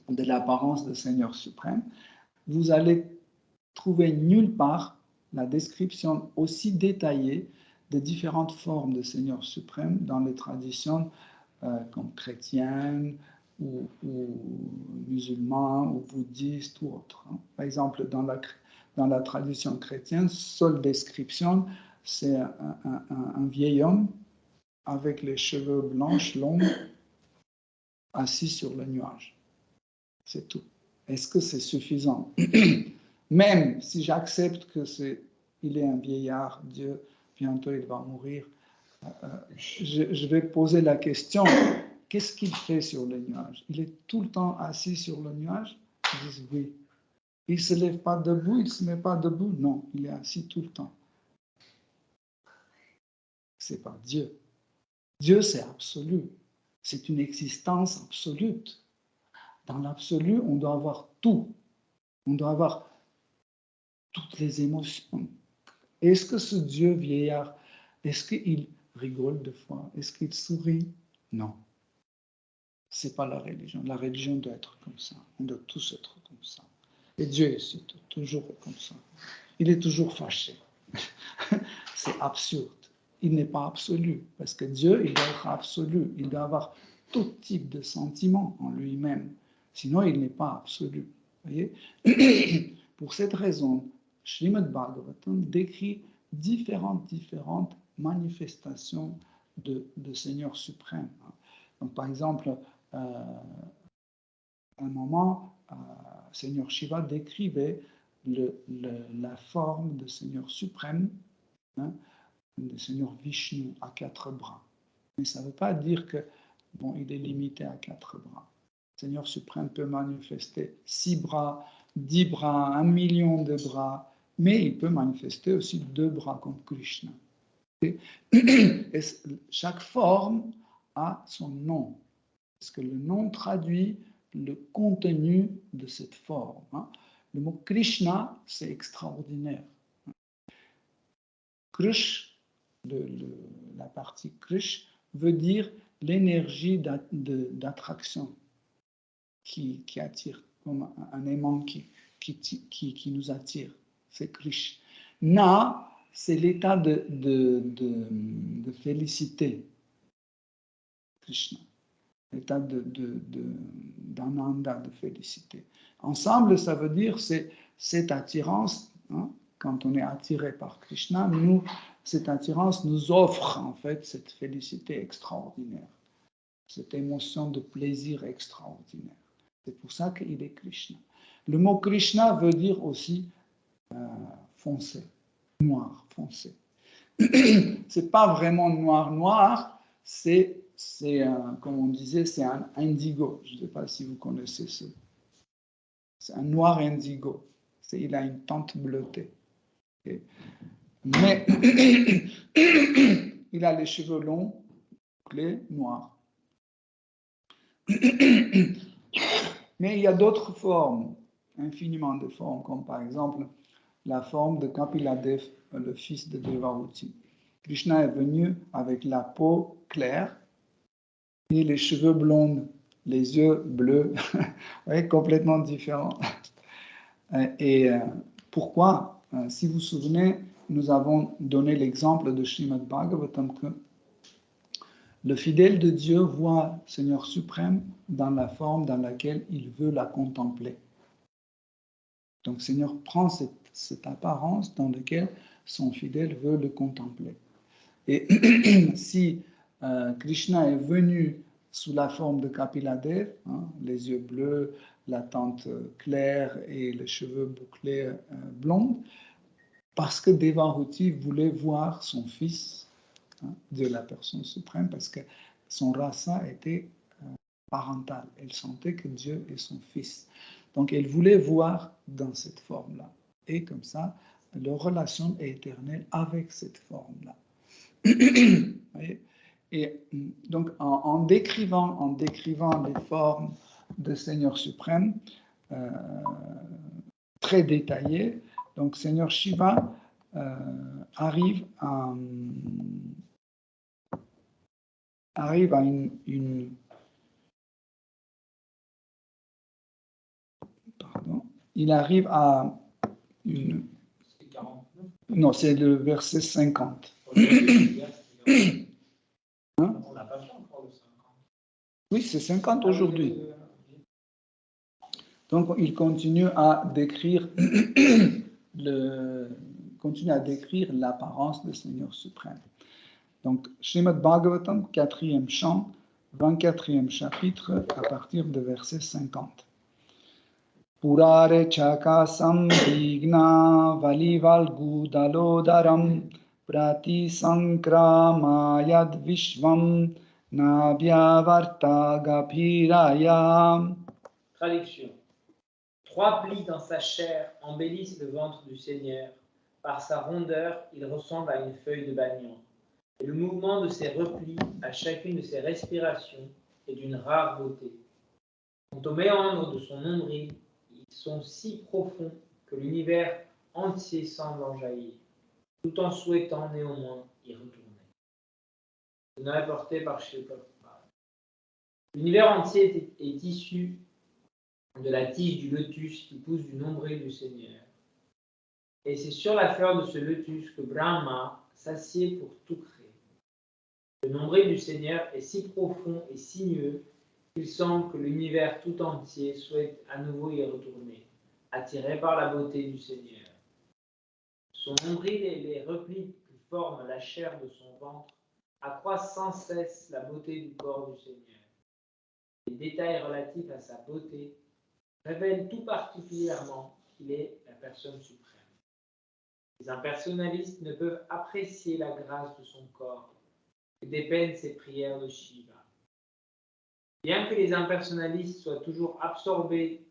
de l'apparence du Seigneur suprême. Vous allez trouver nulle part la description aussi détaillée des différentes formes de Seigneur suprême dans les traditions comme chrétiennes ou musulmanes ou bouddhistes ou autres. Par exemple, dans la tradition chrétienne, seule description, c'est un vieil homme avec les cheveux blancs, longs, assis sur le nuage. C'est tout. Est-ce que c'est suffisant? Même si j'accepte qu'il est un vieillard, Dieu, bientôt il va mourir, je vais poser la question, qu'est-ce qu'il fait sur le nuage? Il est tout le temps assis sur le nuage? Ils disent oui. Il ne se lève pas debout, il ne se met pas debout? Non, il est assis tout le temps. Ce n'est pas Dieu. Dieu, c'est absolu. C'est une existence absolute. Dans l'absolu, on doit avoir tout. On doit avoir toutes les émotions. Est-ce que ce Dieu vieillard, est-ce qu'il rigole de fois? Est-ce qu'il sourit? Non. Ce n'est pas la religion. La religion doit être comme ça. On doit tous être comme ça. Et Dieu est toujours comme ça. Il est toujours fâché. C'est absurde. Il n'est pas absolu. Parce que Dieu, il doit être absolu. Il doit avoir tout type de sentiments en lui-même. Sinon, il n'est pas absolu. Voyez? Pour cette raison, Srimad Bhagavatam décrit différentes manifestations de Seigneur suprême. Donc, par exemple, à un moment, Seigneur Shiva décrivait la forme de Seigneur suprême, de Seigneur Vishnu à 4 bras. Mais ça ne veut pas dire que il est limité à 4 bras. Le Seigneur suprême peut manifester 6 bras, 10 bras, 1 million de bras, mais il peut manifester aussi 2 bras comme Krishna. Et chaque forme a son nom, parce que le nom traduit le contenu de cette forme. Le mot Krishna, c'est extraordinaire. Krish, la partie Krish, veut dire l'énergie d'attraction qui attire, comme un aimant qui qui nous attire. C'est Krishna, c'est l'état de félicité. Krishna. L'état d'ananda, de félicité. Ensemble, ça veut dire c'est cette attirance, hein, quand on est attiré par Krishna, cette attirance nous offre en fait cette félicité extraordinaire, cette émotion de plaisir extraordinaire. C'est pour ça qu'il est Krishna. Le mot Krishna veut dire aussi foncé, noir, foncé. C'est pas vraiment noir, c'est comme on disait, c'est un indigo. Je ne sais pas si vous connaissez ça. C'est un noir indigo. Il a une teinte bleutée. Okay. Mais il a les cheveux longs, clés, noirs. Mais il y a d'autres formes, infiniment de formes, comme par exemple la forme de Kapiladev, le fils de Devahuti. Krishna est venu avec la peau claire et les cheveux blonds, les yeux bleus, ouais, complètement différents. Et pourquoi? Si vous vous souvenez, nous avons donné l'exemple de Srimad Bhagavatam que le fidèle de Dieu voit Seigneur suprême dans la forme dans laquelle il veut la contempler. Donc Seigneur prend cette apparence dans laquelle son fidèle veut le contempler. Et si Krishna est venu sous la forme de Kapiladev, hein, les yeux bleus, la teinte claire et les cheveux bouclés blonds, parce que Devahuti voulait voir son fils, hein, de la personne suprême, parce que son rasa était parental. Elle sentait que Dieu est son fils. Donc elle voulait voir dans cette forme-là. Et comme ça, leur relation est éternelle avec cette forme-là. Et donc en décrivant les formes de Seigneur suprême très détaillées, donc Seigneur Shiva arrive à une pardon, il arrive à une... Non, c'est le verset 50. Hein? On n'a pas fait encore le 50. Oui, c'est 50 aujourd'hui. Donc, il continue à décrire l'apparence du Seigneur suprême. Donc, Srimad Bhagavatam, 4e chant, 24e chapitre, à partir de verset 50. Purare chakasam vigna valival gudalodaram prati sankramayad vishvam nabhyavarta gabhiraya. Traduction. 3 plis dans sa chair embellissent le ventre du Seigneur. Par sa rondeur, il ressemble à une feuille de banyan. Et le mouvement de ses replis à chacune de ses respirations est d'une rare beauté. Quant aux méandres de son nombril, ils sont si profonds que l'univers entier semble en jaillir, tout en souhaitant néanmoins y retourner. C'est rapporté par Srila Prabhupada. L'univers entier est issu de la tige du lotus qui pousse du nombril du Seigneur. Et c'est sur la fleur de ce lotus que Brahma s'assied pour tout créer. Le nombril du Seigneur est si profond et sinueux qu'il semble que l'univers tout entier souhaite à nouveau y retourner, attiré par la beauté du Seigneur. Son nombril et les replis qui forment la chair de son ventre accroissent sans cesse la beauté du corps du Seigneur. Les détails relatifs à sa beauté révèlent tout particulièrement qu'il est la personne suprême. Les impersonnalistes ne peuvent apprécier la grâce de son corps que dépeignent ses prières de Shiva. Bien que les impersonnalistes soient toujours absorbés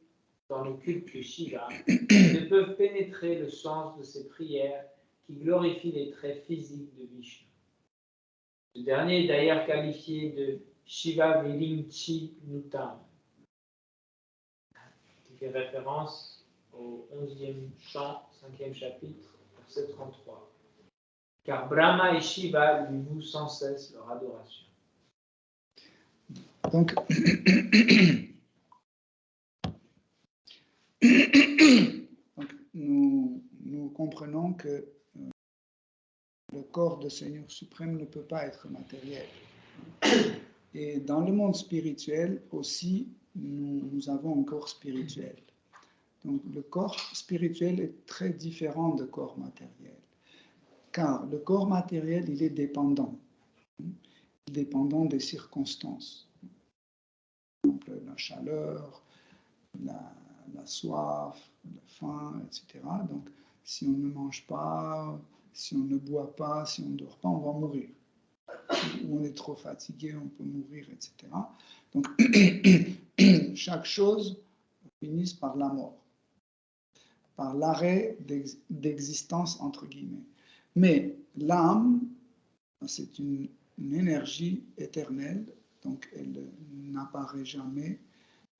dans le culte de Shiva, ils ne peuvent pénétrer le sens de ses prières qui glorifient les traits physiques de Vishnu. Ce dernier est d'ailleurs qualifié de Shiva Vilinchi Nutam, qui fait référence au 11e chant, 5e chapitre, verset 33. Car Brahma et Shiva lui vouent sans cesse leur adoration. Donc, comprenons que le corps de Seigneur suprême ne peut pas être matériel. Et dans le monde spirituel aussi, nous avons un corps spirituel. Donc le corps spirituel est très différent du corps matériel. Car le corps matériel, il est dépendant. Dépendant des circonstances. Par exemple, la chaleur, la soif, la faim, etc. Donc, si on ne mange pas, si on ne boit pas, si on ne dort pas, on va mourir. Ou on est trop fatigué, on peut mourir, etc. Donc, chaque chose finit par la mort, par l'arrêt d'existence, entre guillemets. Mais l'âme, c'est une énergie éternelle, donc elle n'apparaît jamais,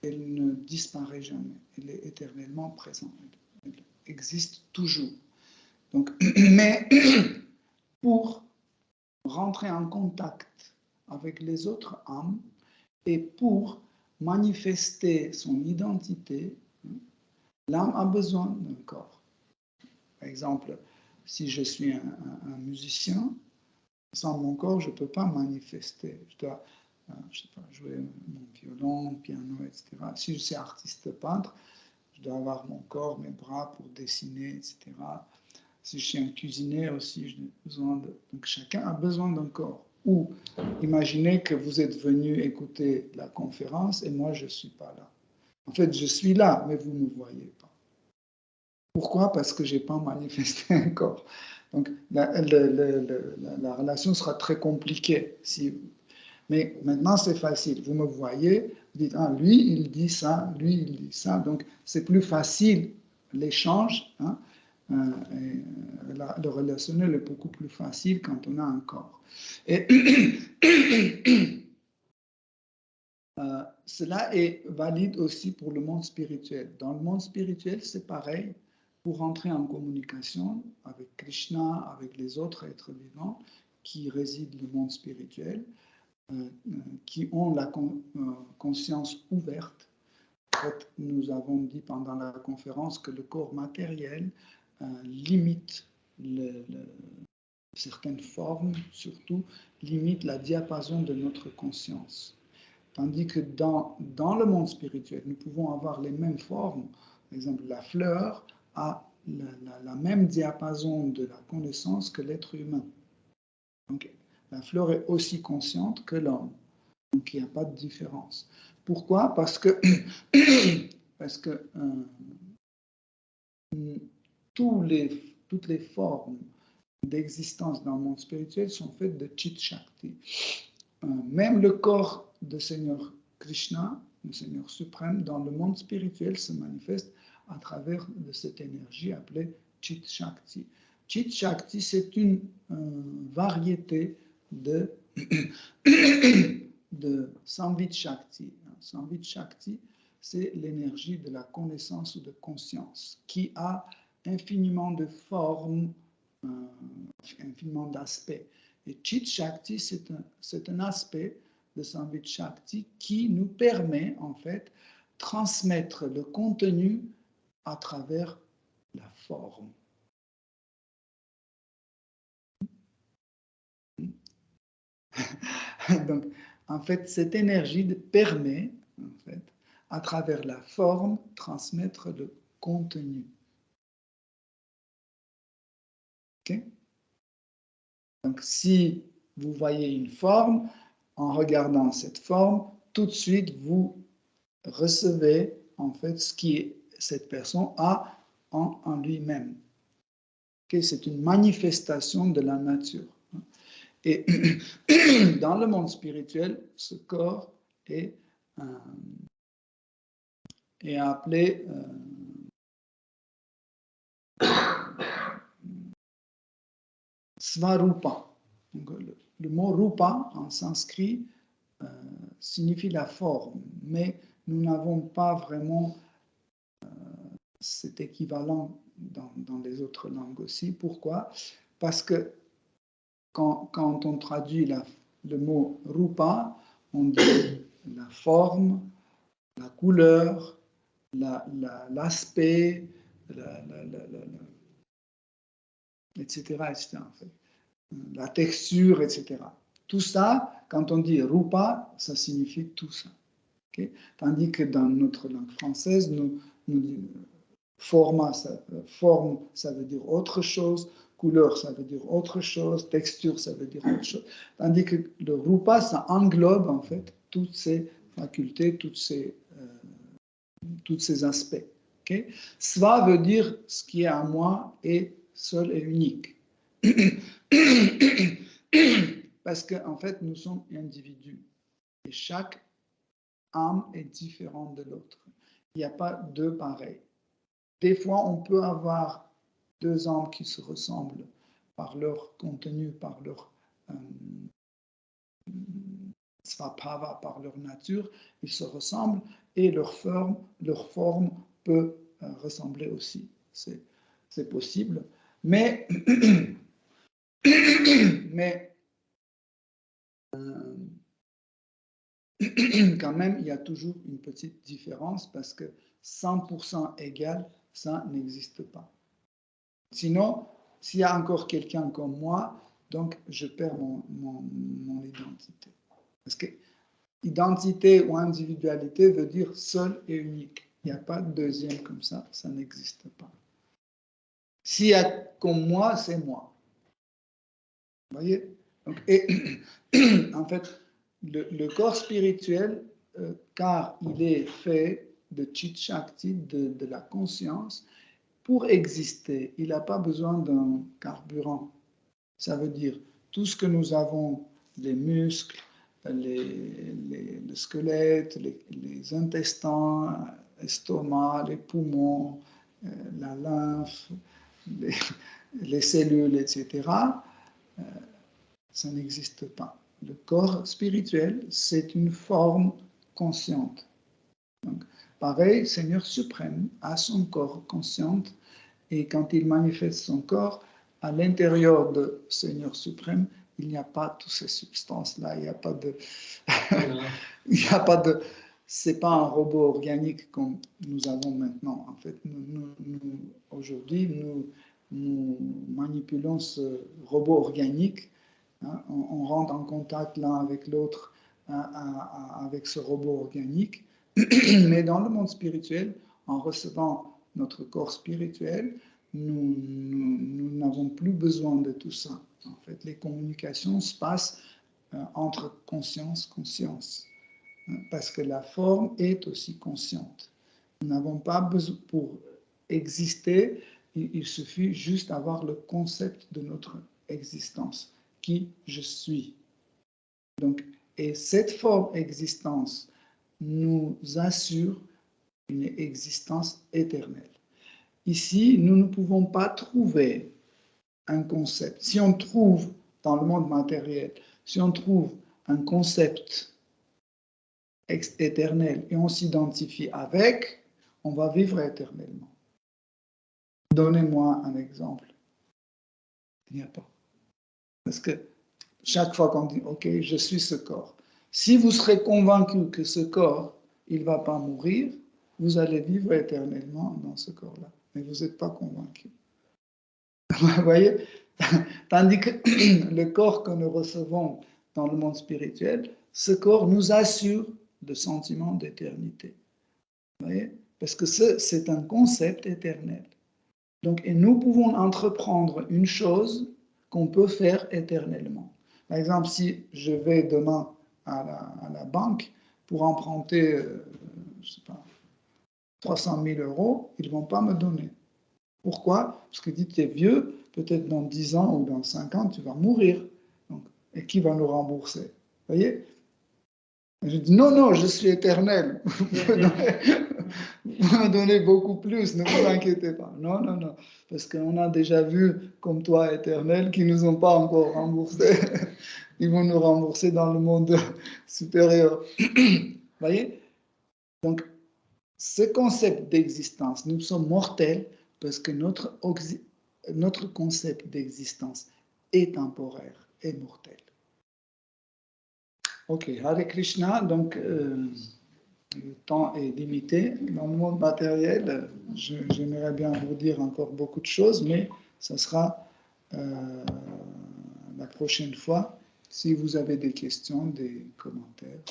elle ne disparaît jamais, elle est éternellement présente, elle existe toujours. Donc, mais pour rentrer en contact avec les autres âmes et pour manifester son identité, l'âme a besoin d'un corps. Par exemple, si je suis un musicien, sans mon corps, je ne peux pas manifester. Je dois je sais pas, jouer mon violon, piano, etc. Si je suis artiste peintre, je dois avoir mon corps, mes bras pour dessiner, etc. Si je suis un cuisinier aussi, j'ai besoin de... Donc chacun a besoin d'un corps. Ou imaginez que vous êtes venu écouter la conférence et moi je ne suis pas là. En fait, je suis là, mais vous ne me voyez pas. Pourquoi? Parce que je n'ai pas manifesté un corps. Donc la relation sera très compliquée. Mais maintenant, c'est facile. Vous me voyez, vous dites, ah, lui, il dit ça, lui, il dit ça. Donc, c'est plus facile l'échange. Hein, le relationnel est beaucoup plus facile quand on a un corps. Et cela est valide aussi pour le monde spirituel. Dans le monde spirituel, c'est pareil. Pour entrer en communication avec Krishna, avec les autres êtres vivants qui résident dans le monde spirituel, qui ont la conscience ouverte. En fait, nous avons dit pendant la conférence que le corps matériel limite certaines formes, surtout limite la diapason de notre conscience. Tandis que dans le monde spirituel, nous pouvons avoir les mêmes formes. Par exemple, la fleur a la même diapason de la connaissance que l'être humain. Donc, la fleur est aussi consciente que l'homme. Donc, il n'y a pas de différence. Pourquoi? Parce que toutes les formes d'existence dans le monde spirituel sont faites de Chit Shakti. Même le corps de Seigneur Krishna, le Seigneur suprême, dans le monde spirituel se manifeste à travers de cette énergie appelée Chit Shakti. Chit Shakti, c'est une variété de Samvit Shakti. Samvit Shakti, c'est l'énergie de la connaissance ou de conscience qui a infiniment de formes, infiniment d'aspects. Et Chit Shakti, c'est un aspect de Samvit Shakti qui nous permet en fait transmettre le contenu à travers la forme. Donc, en fait, cette énergie permet, en fait, à travers la forme, transmettre le contenu. Okay? Donc, si vous voyez une forme, en regardant cette forme, tout de suite, vous recevez, en fait, ce qui cette personne a en lui-même. Okay? C'est une manifestation de la nature. Et dans le monde spirituel, ce corps est appelé Svarupa. Donc, le mot rupa en sanskrit signifie la forme, mais nous n'avons pas vraiment cet équivalent dans les autres langues aussi. Pourquoi? Parce que quand on traduit le mot rupa, on dit la forme, la couleur, l'aspect, etc., etc. En fait. La texture, etc. Tout ça, quand on dit rupa, ça signifie tout ça. Okay? Tandis que dans notre langue française, forme, ça veut dire autre chose, couleur, ça veut dire autre chose, texture, ça veut dire autre chose. Tandis que le rupa, ça englobe en fait toutes ces facultés, tous ces aspects. Okay? Sva veut dire ce qui est à moi est seul et unique. Parce qu'en fait, nous sommes individus et chaque âme est différente de l'autre. Il n'y a pas deux pareils. Des fois, on peut avoir deux âmes qui se ressemblent par leur contenu, par leur svabhava, par leur nature, ils se ressemblent et leur forme peut ressembler aussi. C'est possible. Mais, quand même, il y a toujours une petite différence parce que 100% égal, ça n'existe pas. Sinon, s'il y a encore quelqu'un comme moi, donc je perds mon identité. Parce que identité ou individualité veut dire seul et unique. Il n'y a pas de deuxième comme ça n'existe pas. S'il y a comme moi, c'est moi. Vous voyez? Donc, en fait, le corps spirituel, car il est fait de chit-shakti, de la conscience, pour exister, il n'a pas besoin d'un carburant. Ça veut dire tout ce que nous avons, les muscles, le squelette, les intestins, l'estomac, les poumons, la lymphe, les cellules, etc., ça n'existe pas. Le corps spirituel, c'est une forme consciente. Donc, pareil, Seigneur suprême a son corps conscient et quand il manifeste son corps, à l'intérieur de Seigneur suprême, il n'y a pas toutes ces substances-là, il n'y a pas de... il n'y a pas de... C'est pas un robot organique comme nous avons maintenant. En fait, aujourd'hui, nous manipulons ce robot organique. Hein, on rentre en contact l'un avec l'autre avec ce robot organique. Mais dans le monde spirituel, en recevant notre corps spirituel, nous n'avons plus besoin de tout ça. En fait, les communications se passent entre conscience. Parce que la forme est aussi consciente. Nous n'avons pas besoin, pour exister, il suffit juste d'avoir le concept de notre existence, qui je suis. Donc, et cette forme existence nous assure une existence éternelle. Ici, nous ne pouvons pas trouver un concept. Si on trouve dans le monde matériel, si on trouve un concept éternel et on s'identifie avec, on va vivre éternellement. Donnez-moi un exemple. Il n'y a pas. Parce que chaque fois qu'on dit, OK, je suis ce corps, si vous serez convaincu que ce corps, il ne va pas mourir, vous allez vivre éternellement dans ce corps-là. Mais vous n'êtes pas convaincu. Vous voyez? Tandis que le corps que nous recevons dans le monde spirituel, ce corps nous assure le sentiment d'éternité. Vous voyez? Parce que c'est un concept éternel. Donc, et nous pouvons entreprendre une chose qu'on peut faire éternellement. Par exemple, si je vais demain à la banque pour emprunter, je sais pas, 300 000 €, ils ne vont pas me donner. Pourquoi? Parce que dit, tu es vieux, peut-être dans 10 ans ou dans 5 ans, tu vas mourir. Donc, et qui va nous rembourser? Vous voyez? Je dis, non, je suis éternel. Vous me donnez beaucoup plus, ne vous inquiétez pas. Non, parce qu'on a déjà vu, comme toi, éternel, qui ne nous ont pas encore remboursés. Ils vont nous rembourser dans le monde supérieur. Vous voyez? Donc, ce concept d'existence, nous sommes mortels parce que notre concept d'existence est temporaire et mortel. Ok, Hare Krishna, donc le temps est limité. Dans le monde matériel, j'aimerais bien vous dire encore beaucoup de choses, mais ça sera la prochaine fois. Si vous avez des questions, des commentaires.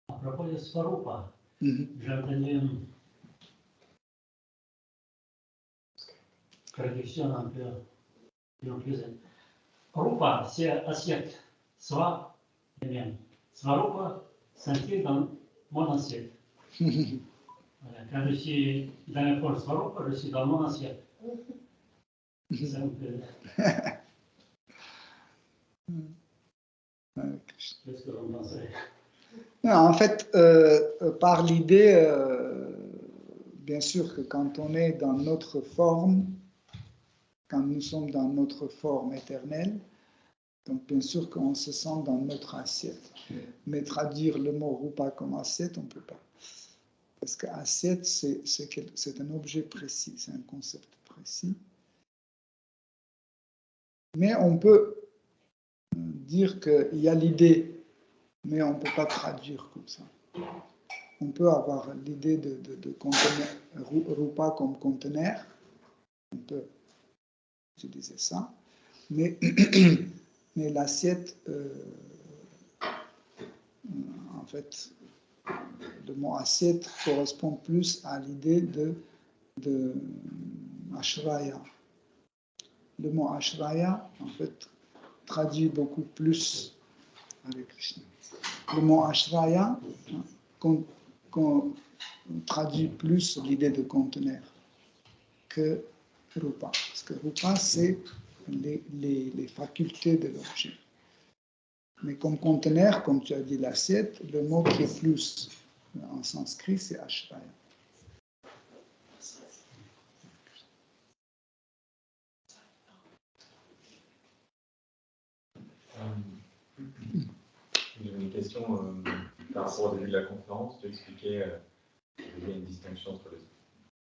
À propos de Svarupa, Mhm. j'ai entendu une traduction un peu plus. Rupa, c'est assiette. Sva, le même. Svarupa, sentir dans mon assiette. Voilà. Quand je suis dans le corps Svarupa, je suis dans mon assiette. C'est un peu. Qu'est-ce que vous pensez? Non, en fait, par l'idée, bien sûr que quand on est dans notre forme, quand nous sommes dans notre forme éternelle, donc bien sûr qu'on se sent dans notre assiette. Mais traduire le mot rupa comme assiette, on ne peut pas. Parce qu'assiette, c'est un objet précis, c'est un concept précis. Mais on peut dire qu'il y a l'idée, mais on ne peut pas traduire comme ça. On peut avoir l'idée de conteneur, rupa comme conteneur, on peut utiliser ça, mais, mais l'assiette, en fait, le mot assiette correspond plus à l'idée de ashraya. Le mot ashraya, en fait, traduit beaucoup plus avec Krishna. Le mot ashraya qu'on traduit plus l'idée de conteneur que rupa. Parce que rupa, c'est les facultés de l'objet. Mais comme conteneur, comme tu as dit l'assiette, le mot qui est plus en sanskrit, c'est ashraya. J'avais une question par rapport au début de la conférence. Tu expliquais qu'il y a une distinction entre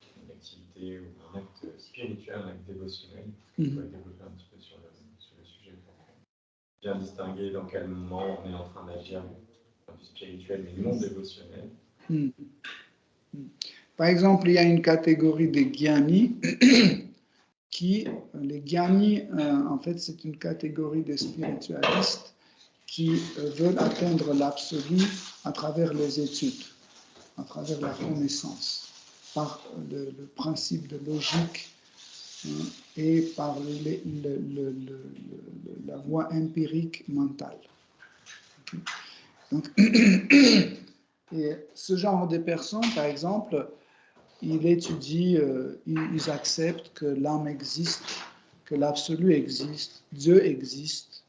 une activité ou un acte spirituel, un acte dévotionnel. Est-ce que tu pourrais développer un petit peu sur le sujet pour bien distinguer dans quel moment on est en train d'agir du spirituel mais non dévotionnel? Par exemple, il y a une catégorie de gyani les gyani, en fait, c'est une catégorie de spiritualistes qui veulent atteindre l'absolu à travers les études, à travers la connaissance, par le principe de logique et par la voie empirique mentale. Donc, et ce genre de personnes, par exemple, ils étudient, ils acceptent que l'âme existe, que l'absolu existe, Dieu existe,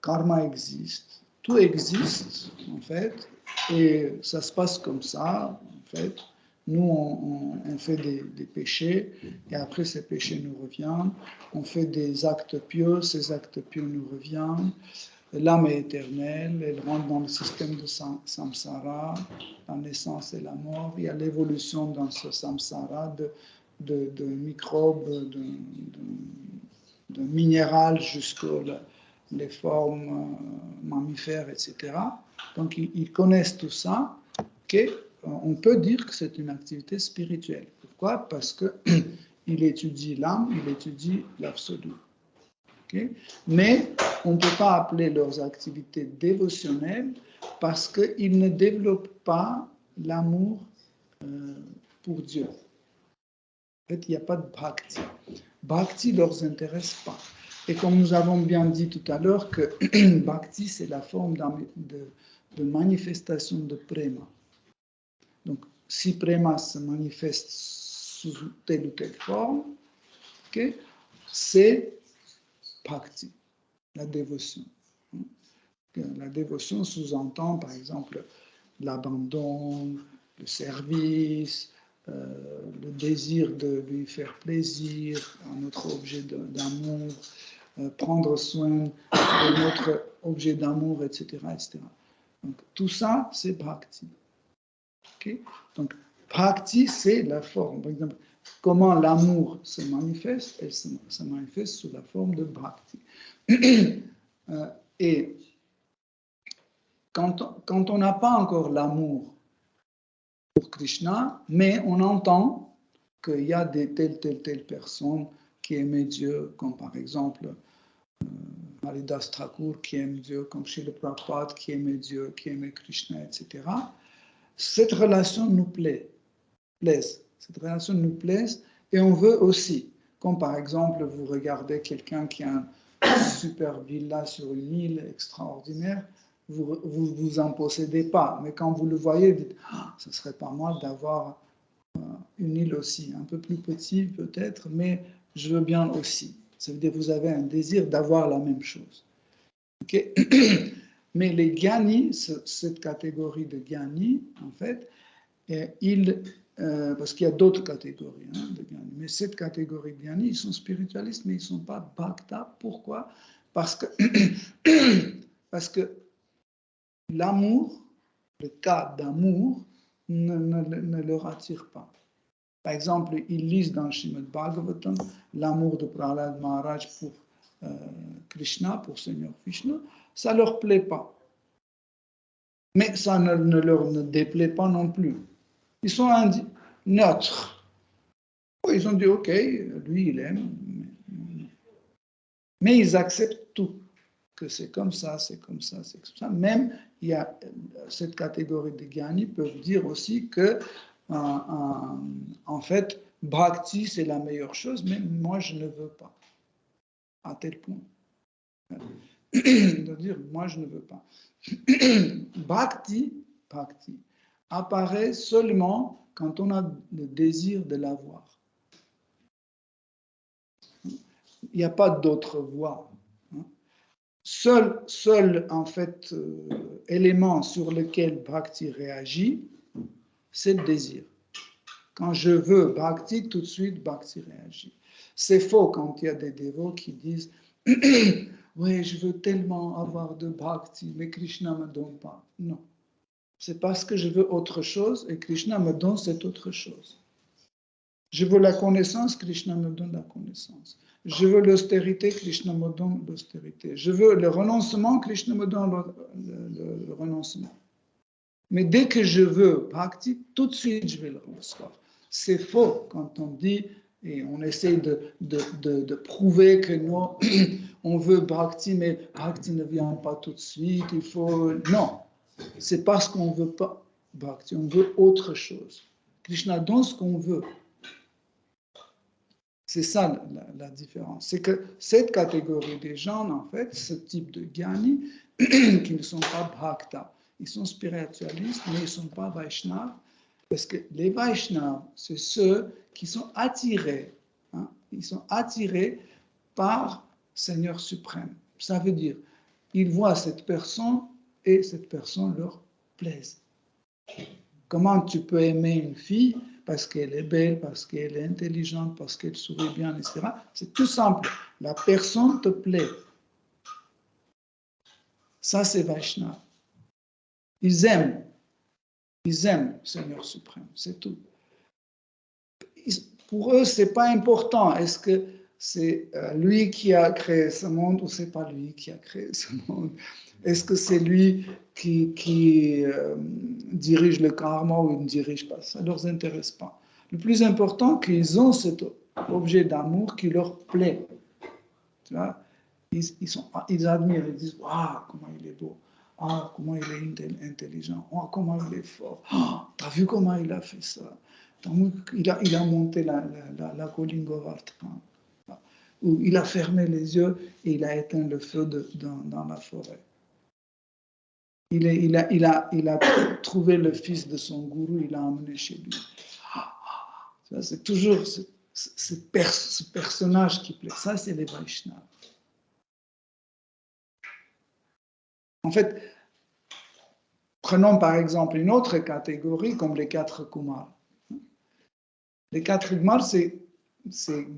karma existe, tout existe en fait, et ça se passe comme ça en fait. Nous, on fait des péchés, et après ces péchés nous reviennent. On fait des actes pieux, ces actes pieux nous reviennent. L'âme est éternelle, elle rentre dans le système de samsara, la naissance et la mort. Il y a l'évolution dans ce samsara de microbes, de minéral jusqu'aux les formes mammifères, etc. Donc, ils connaissent tout ça. Okay? On peut dire que c'est une activité spirituelle. Pourquoi? Parce qu'il étudie l'âme, il étudie l'absolu. Okay? Mais on ne peut pas appeler leurs activités dévotionnelles parce qu'ils ne développent pas l'amour pour Dieu. En fait, il n'y a pas de bhakti. Bhakti ne leur intéresse pas. Et comme nous avons bien dit tout à l'heure que bhakti, c'est la forme de manifestation de prema. Donc, si prema se manifeste sous telle ou telle forme, okay, c'est bhakti, la dévotion. La dévotion sous-entend, par exemple, l'abandon, le service, le désir de lui faire plaisir, un autre objet d'amour, prendre soin de notre objet d'amour, etc., etc. Donc, tout ça, c'est bhakti. Okay? Donc, bhakti, c'est la forme. Par exemple, comment l'amour se manifeste? Elle se manifeste sous la forme de bhakti. Et quand on n'a pas encore l'amour pour Krishna, mais on entend qu'il y a des telle personne qui aimait Dieu, comme par exemple Haridas Thakur qui aime Dieu, comme Srila Prabhupada qui aimait Dieu, qui aimait Krishna, etc. Cette relation nous plaise. Cette relation nous plaise et on veut aussi, comme par exemple vous regardez quelqu'un qui a une super villa sur une île extraordinaire, vous en possédez pas, mais quand vous le voyez, vous dites ce serait pas mal d'avoir une île aussi, un peu plus petite peut-être, mais je veux bien aussi. Ça veut dire que vous avez un désir d'avoir la même chose. Okay? Mais les Gyani, cette catégorie de Gyani, en fait, parce qu'il y a d'autres catégories de Gyani, mais cette catégorie de Gyani, ils sont spiritualistes, mais ils ne sont pas Bhakta. Pourquoi? Parce que l'amour, le cas d'amour, ne leur attire pas. Par exemple, ils lisent dans Srimad Bhagavatam l'amour de Prahlad Maharaj pour Krishna, pour Seigneur Vishnu, ça ne leur plaît pas. Mais ça ne leur déplaît pas non plus. Ils sont neutres. Ils ont dit, ok, lui il aime, mais ils acceptent tout. Que c'est comme ça, c'est comme ça, c'est comme ça. Même, il y a cette catégorie de Gyani peuvent dire aussi que en fait, Bhakti, c'est la meilleure chose, mais moi, je ne veux pas. À tel point. De dire, moi, je ne veux pas. Bhakti apparaît seulement quand on a le désir de l'avoir. Il n'y a pas d'autre voie. Seul en fait, élément sur lequel Bhakti réagit, c'est le désir. Quand je veux Bhakti, tout de suite Bhakti réagit. C'est faux quand il y a des dévots qui disent oui, je veux tellement avoir de Bhakti, mais Krishna ne me donne pas. Non. C'est parce que je veux autre chose et Krishna me donne cette autre chose. Je veux la connaissance, Krishna me donne la connaissance. Je veux l'austérité, Krishna me donne l'austérité. Je veux le renoncement, Krishna me donne le renoncement. Mais dès que je veux Bhakti, tout de suite je vais le recevoir. C'est faux quand on dit, et on essaie de prouver que nous, on veut Bhakti, mais Bhakti ne vient pas tout de suite, il faut... Non, c'est parce qu'on ne veut pas Bhakti, on veut autre chose. Krishna donne ce qu'on veut. C'est ça la différence. C'est que cette catégorie des gens, en fait, ce type de Gyani, qui ne sont pas Bhakta, ils sont spiritualistes, mais ils ne sont pas Vaishnavas, parce que les Vaishnavas, c'est ceux qui sont attirés, ils sont attirés par Seigneur suprême. Ça veut dire, ils voient cette personne et cette personne leur plaise. Comment tu peux aimer une fille parce qu'elle est belle, parce qu'elle est intelligente, parce qu'elle sourit bien, etc. C'est tout simple. La personne te plaît. Ça, c'est Vaishnava. Ils aiment Seigneur suprême, c'est tout. Pour eux, c'est pas important. Est-ce que c'est lui qui a créé ce monde ou c'est pas lui qui a créé ce monde? Est-ce que c'est lui qui dirige le karma ou il ne dirige pas? Ça ne leur intéresse pas. Le plus important, qu'ils ont cet objet d'amour qui leur plaît. Tu vois? Ils admirent, ils disent « Waouh, comment il est beau! Ah, comment il est intelligent! Oh, comment il est fort! Oh, t'as vu comment il a fait ça! Il a monté la colline Govardhan. Ou il a fermé les yeux et il a éteint le feu dans la forêt. Il a trouvé le fils de son gourou, il l'a emmené chez lui. C'est toujours ce personnage qui plaît. Ça, c'est les Vaishnavas. En fait, prenons par exemple une autre catégorie comme les 4 Kumars. Les 4 Kumars, c'est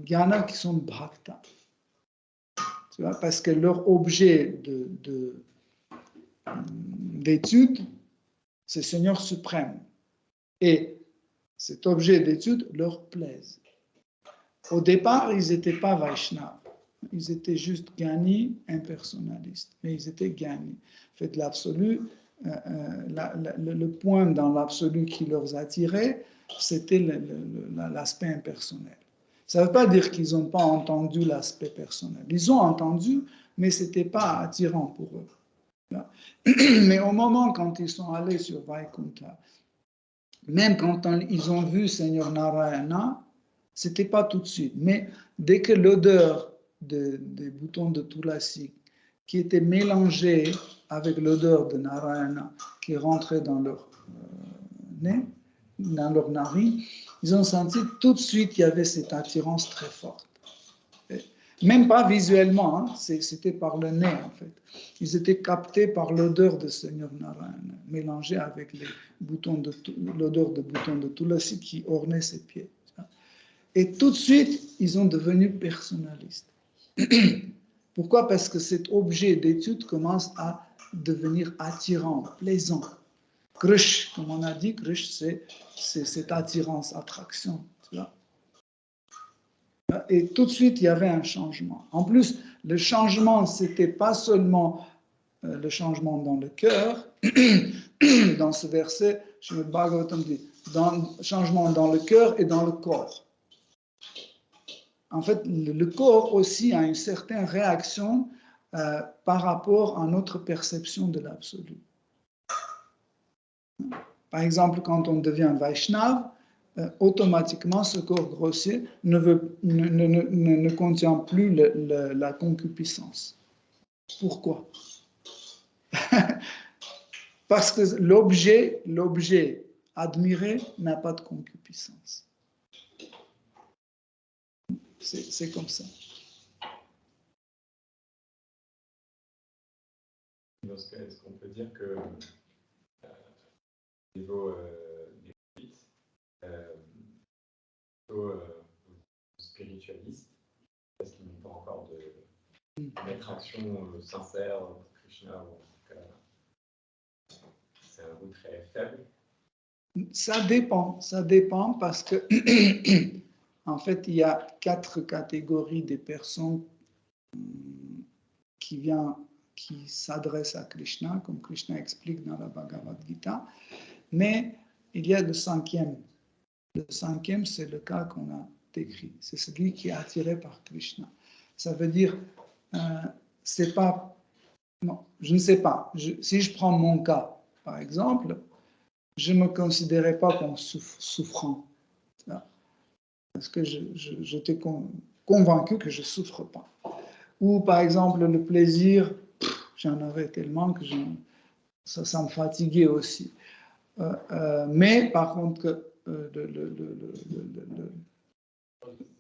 Gyana qui sont Bhakta. Tu vois, parce que leur objet d'étude, c'est Seigneur suprême. Et cet objet d'étude leur plaise. Au départ, ils n'étaient pas Vaishnavas. Ils étaient juste Gyani, impersonnalistes. Mais ils étaient Gyani. En fait, l'absolu, le point dans l'absolu qui leur attirait, c'était l'aspect impersonnel. Ça ne veut pas dire qu'ils n'ont pas entendu l'aspect personnel. Ils ont entendu, mais ce n'était pas attirant pour eux. Mais au moment quand ils sont allés sur Vaikuntha, même quand ils ont vu Seigneur Narayana, ce n'était pas tout de suite. Mais dès que l'odeur des boutons de Tulasi, qui était mélangée avec l'odeur de Narayana, qui rentrait dans leur nez, dans leur narine, ils ont senti tout de suite qu'il y avait cette attirance très forte. Même pas visuellement, hein, c'était par le nez en fait. Ils étaient captés par l'odeur de Seigneur Narayana, mélangée avec l'odeur de boutons de Tulasi qui ornait ses pieds. Et tout de suite, ils ont devenu personnalistes. Pourquoi? Parce que cet objet d'étude commence à devenir attirant, plaisant. Krish, comme on a dit, Krish, c'est cette attirance, attraction. Tu vois? Et tout de suite, il y avait un changement. En plus, le changement, ce n'était pas seulement le changement dans le cœur. Dans ce verset, Srimad Bhagavatam dit, changement dans le cœur et dans le corps. En fait, le corps aussi a une certaine réaction par rapport à notre perception de l'absolu. Par exemple, quand on devient Vaishnav, automatiquement, ce corps grossier ne contient plus la concupiscence. Pourquoi? Parce que l'objet admiré n'a pas de concupiscence. C'est comme ça. Dans ce cas, est-ce qu'on peut dire que au niveau des spiritualistes, parce qu'ils n'ont pas encore une attraction sincère pour Krishna, ou en tout cas, c'est un goût très faible? Ça dépend parce que en fait, il y a 4 catégories de personnes qui s'adressent à Krishna, comme Krishna explique dans la Bhagavad Gita, mais il y a le 5e. Le 5e, c'est le cas qu'on a décrit. C'est celui qui est attiré par Krishna. Ça veut dire, c'est pas... Non, je ne sais pas. Si je prends mon cas, par exemple, je ne me considérais pas comme souffrant. Parce que j'étais convaincu que je ne souffre pas. Ou par exemple, le plaisir, j'en avais tellement que ça me fatiguait aussi. Mais par contre,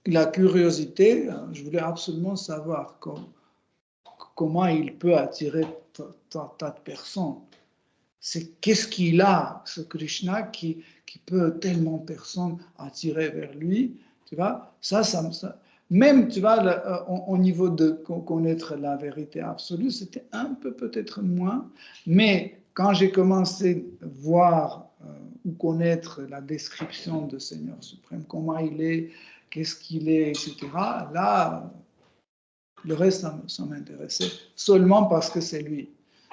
la curiosité, je voulais absolument savoir comment il peut attirer tas de personnes. C'est qu'est-ce qu'il a, ce Krishna, qui peut tellement de personnes attirer vers lui, tu vois, ça même, tu vois, au niveau de connaître la vérité absolue, c'était un peu peut-être moins, mais quand j'ai commencé à voir ou connaître la description de Seigneur suprême, comment il est, qu'est-ce qu'il est, etc., là, le reste, ça m'intéressait seulement parce que c'est lui.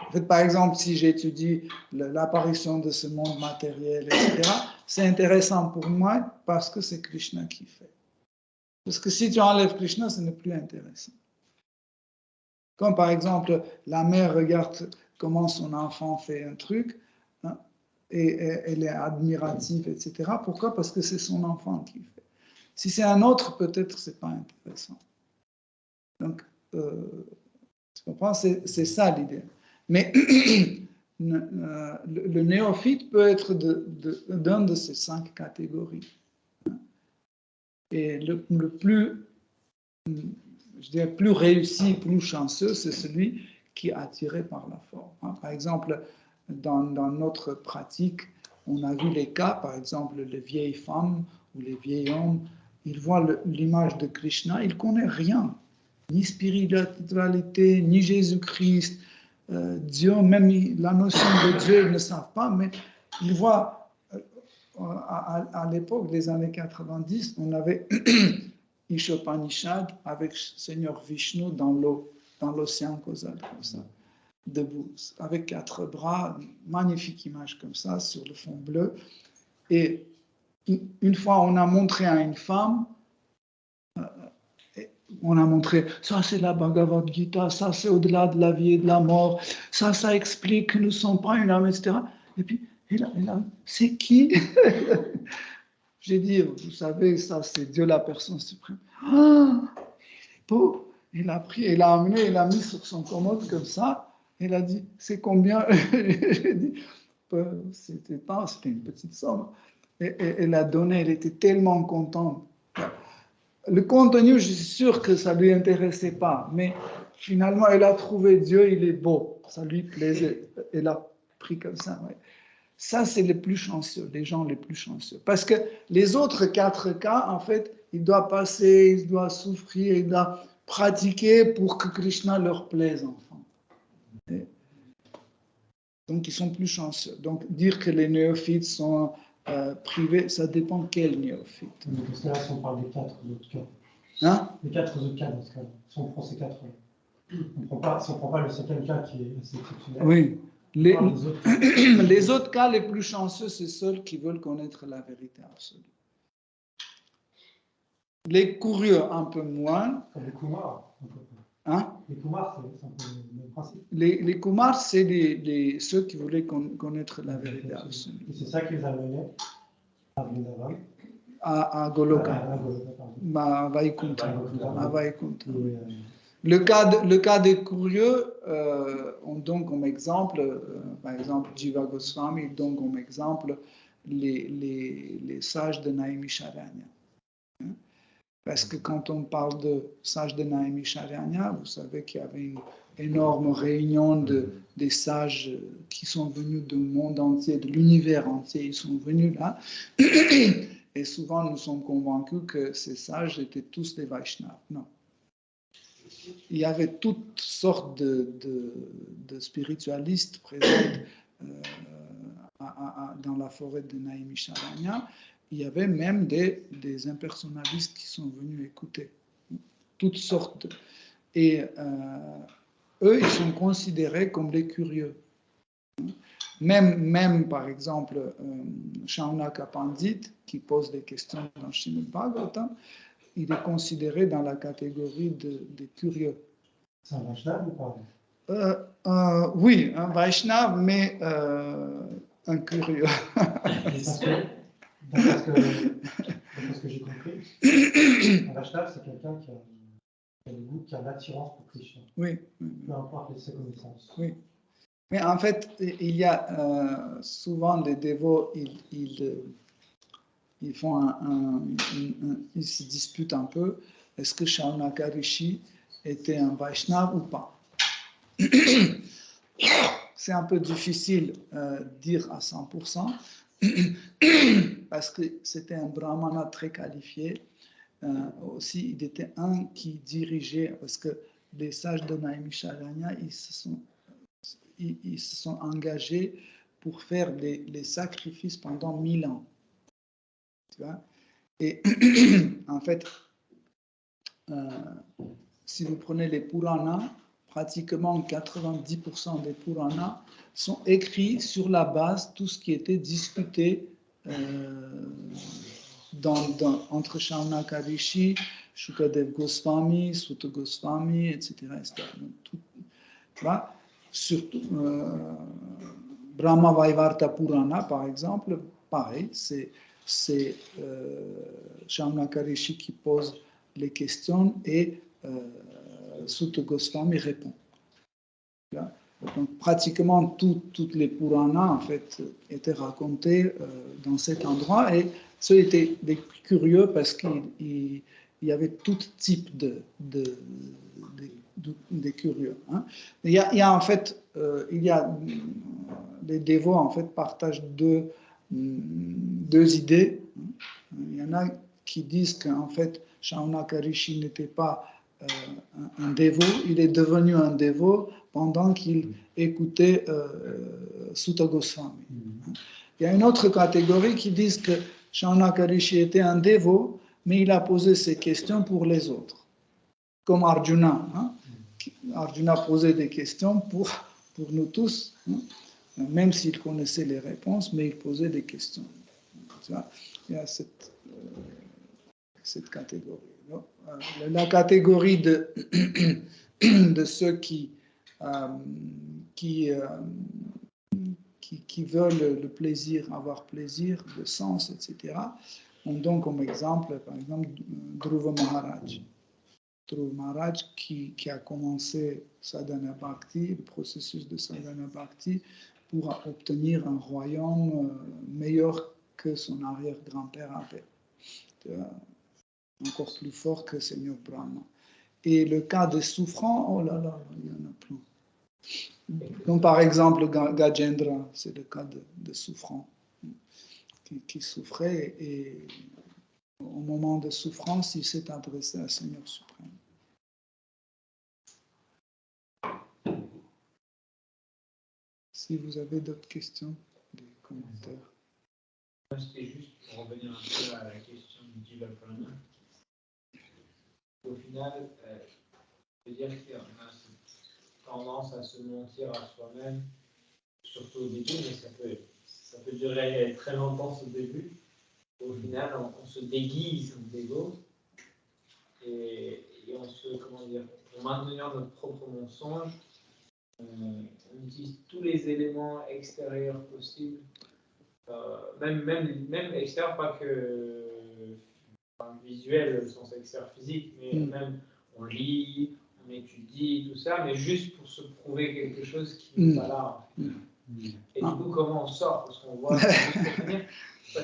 En fait, par exemple, si j'étudie l'apparition de ce monde matériel, etc., c'est intéressant pour moi parce que c'est Krishna qui fait. Parce que si tu enlèves Krishna, ce n'est plus intéressant. Comme par exemple, la mère regarde comment son enfant fait un truc, hein, et elle est admirative, etc. Pourquoi? Parce que c'est son enfant qui fait. Si c'est un autre, peut-être c'est pas intéressant. Donc, tu comprends? C'est ça l'idée. Mais le néophyte peut être d'un de ces 5 catégories. Et le plus, je dirais, plus réussi, plus chanceux, c'est celui qui est attiré par la forme. Par exemple, dans notre pratique, on a vu les cas, par exemple, les vieilles femmes ou les vieils hommes, ils voient l'image de Krishna, ils ne connaissent rien, ni spiritualité, ni Jésus-Christ, Dieu, même la notion de Dieu, ils ne savent pas, mais ils voient, à l'époque des années 90, on avait Ishopanishad avec Seigneur Vishnu dans l'océan causal, comme ça. debout, avec 4 bras, magnifique image comme ça, sur le fond bleu. Et une fois, on a montré à une femme, on a montré, ça c'est la Bhagavad Gita, ça c'est au-delà de la vie et de la mort, ça explique que nous ne sommes pas une âme, etc. Et puis, c'est qui? J'ai dit, vous savez, ça c'est Dieu la personne suprême. Ah, beau. Il a pris, il a amené, il a mis sur son commode comme ça. Il a dit, c'est combien? J'ai dit, c'était une petite somme. Et elle a donné, elle était tellement contente. Le contenu, je suis sûr que ça ne lui intéressait pas, mais finalement, elle a trouvé Dieu, il est beau, ça lui plaisait. Elle a pris comme ça. Ouais. Ça, c'est les plus chanceux, les gens les plus chanceux. Parce que les autres 4 cas, en fait, il doit passer, il doit souffrir, il doit pratiquer pour que Krishna leur plaise, enfin. Donc, ils sont plus chanceux. Donc, dire que les néophytes sont privés, ça dépend de quel néophyte. Parce que là, si on parle des 4 autres cas. Hein? Les 4 autres cas, dans ce cas-là. Si on prend ces 4, si on ne prend pas le 5e cas qui est assez exceptionnel. Oui. Les Les autres cas les plus chanceux, c'est ceux qui veulent connaître la vérité absolue. Les curieux, un peu moins. Les Kumars, un peu. Hein? Les Kumars, c'est un peu le même principe. Les Kumars, c'est ceux qui voulaient connaître la vérité absolue. Et c'est ça qui les a menés à Vrindavan. À Goloka. À Vaikuntha. Le cas des curieux ont donc comme exemple, par exemple, Jiva Goswami donne comme exemple les sages de Naimisharanya. Parce que quand on parle de sages de Naimisharanya, vous savez qu'il y avait une énorme réunion des sages qui sont venus du monde entier, de l'univers entier, ils sont venus là. Et souvent, nous sommes convaincus que ces sages étaient tous des Vaishnavas. Non. Il y avait toutes sortes de spiritualistes présents dans la forêt de Naimisharanya. Il y avait même des impersonnalistes qui sont venus écouter. Toutes sortes. Et eux, ils sont considérés comme les curieux. Même par exemple, Shaunaka Pandit, qui pose des questions dans Srimad Bhagavatam, il est considéré dans la catégorie des curieux. C'est un Vaishnava ou pas? Oui, un Vaishnava, mais un curieux. Parce que j'ai compris, un Vaishnava, c'est quelqu'un qui a le goût, qui a l'attirance pour Krishna. Oui. Peu importe ses connaissances. Oui. Mais en fait, il y a souvent des dévots, ils font ils se disputent un peu. Est-ce que Shaunaka Rishi était un Vaishnava ou pas? C'est un peu difficile de dire à 100%, parce que c'était un brahmana très qualifié. Aussi, il était un qui dirigeait, parce que les sages de Naimisharanya, ils se sont engagés pour faire les sacrifices pendant 1000 ans. Tu vois? Et en fait, si vous prenez les Puranas, pratiquement 90% des Puranas sont écrits sur la base de tout ce qui était discuté entre Shaunaka Rishi, Shukadev Goswami, Sutta Goswami, etc. Donc, tu vois, surtout Brahma Vaivarta Purana, par exemple, pareil, c'est Shaunaka Rishi qui pose les questions et Sutta Goswami répond. Là. Donc pratiquement toutes les Puranas en fait étaient racontés dans cet endroit et ceux étaient des curieux parce qu'il y avait tout type de curieux. Hein. Il y a en fait les dévots en fait partagent deux idées. Il y en a qui disent qu'en fait Shaunaka Rishi n'était pas un dévot, il est devenu un dévot pendant qu'il écoutait Sutta Goswami. Il y a une autre catégorie qui disent que Shaunaka Rishi était un dévot, mais il a posé ses questions pour les autres, comme Arjuna. Hein? Arjuna posait des questions pour nous tous, hein, même s'il connaissait les réponses, mais il posait des questions. Tu vois, il y a cette catégorie. La catégorie de, de ceux qui veulent le plaisir, avoir plaisir, le sens, etc. On donne comme exemple, par exemple, Dhruva Maharaj. Dhruva Maharaj qui a commencé Sadhana Bhakti, le processus de Sadhana Bhakti, pour obtenir un royaume meilleur que son arrière-grand-père avait. Encore plus fort que Seigneur Brahma. Et le cas des souffrants, oh là là, il y en a plein. Comme par exemple Gajendra, c'est le cas de souffrants qui souffrait et au moment de souffrance, il s'est adressé à Seigneur suprême. Si vous avez d'autres questions, des commentaires. C'était juste pour revenir un peu à la question du Jiva Prana. Au final, je veux dire qu'on a cette tendance à se mentir à soi-même, surtout au début, mais ça peut durer très longtemps ce début. Au final, on se déguise d'ego et on se, comment dire, pour maintenir notre propre mensonge, on utilise tous les éléments extérieurs possibles, même extérieurs, pas que visuel, au sens extérieur physique, mais même on lit, on étudie, tout ça, mais juste pour se prouver quelque chose qui n'est pas là. En fait. Et du coup, comment on sort? Parce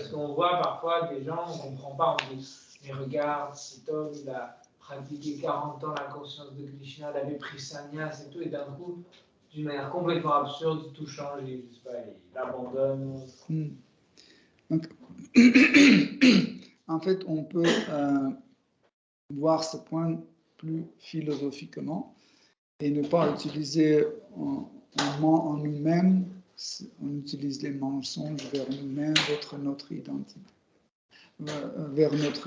qu'on voit, parfois des gens, on ne comprend pas, on dit, mais regarde, cet homme, il a pratiqué 40 ans la conscience de Krishna, il avait pris sannyas et tout, et d'un coup, d'une manière complètement absurde, tout change, et, je sais pas, il abandonne. Donc, en fait, on peut voir ce point plus philosophiquement et ne pas utiliser en nous-mêmes, on utilise les mensonges vers nous-mêmes, vers notre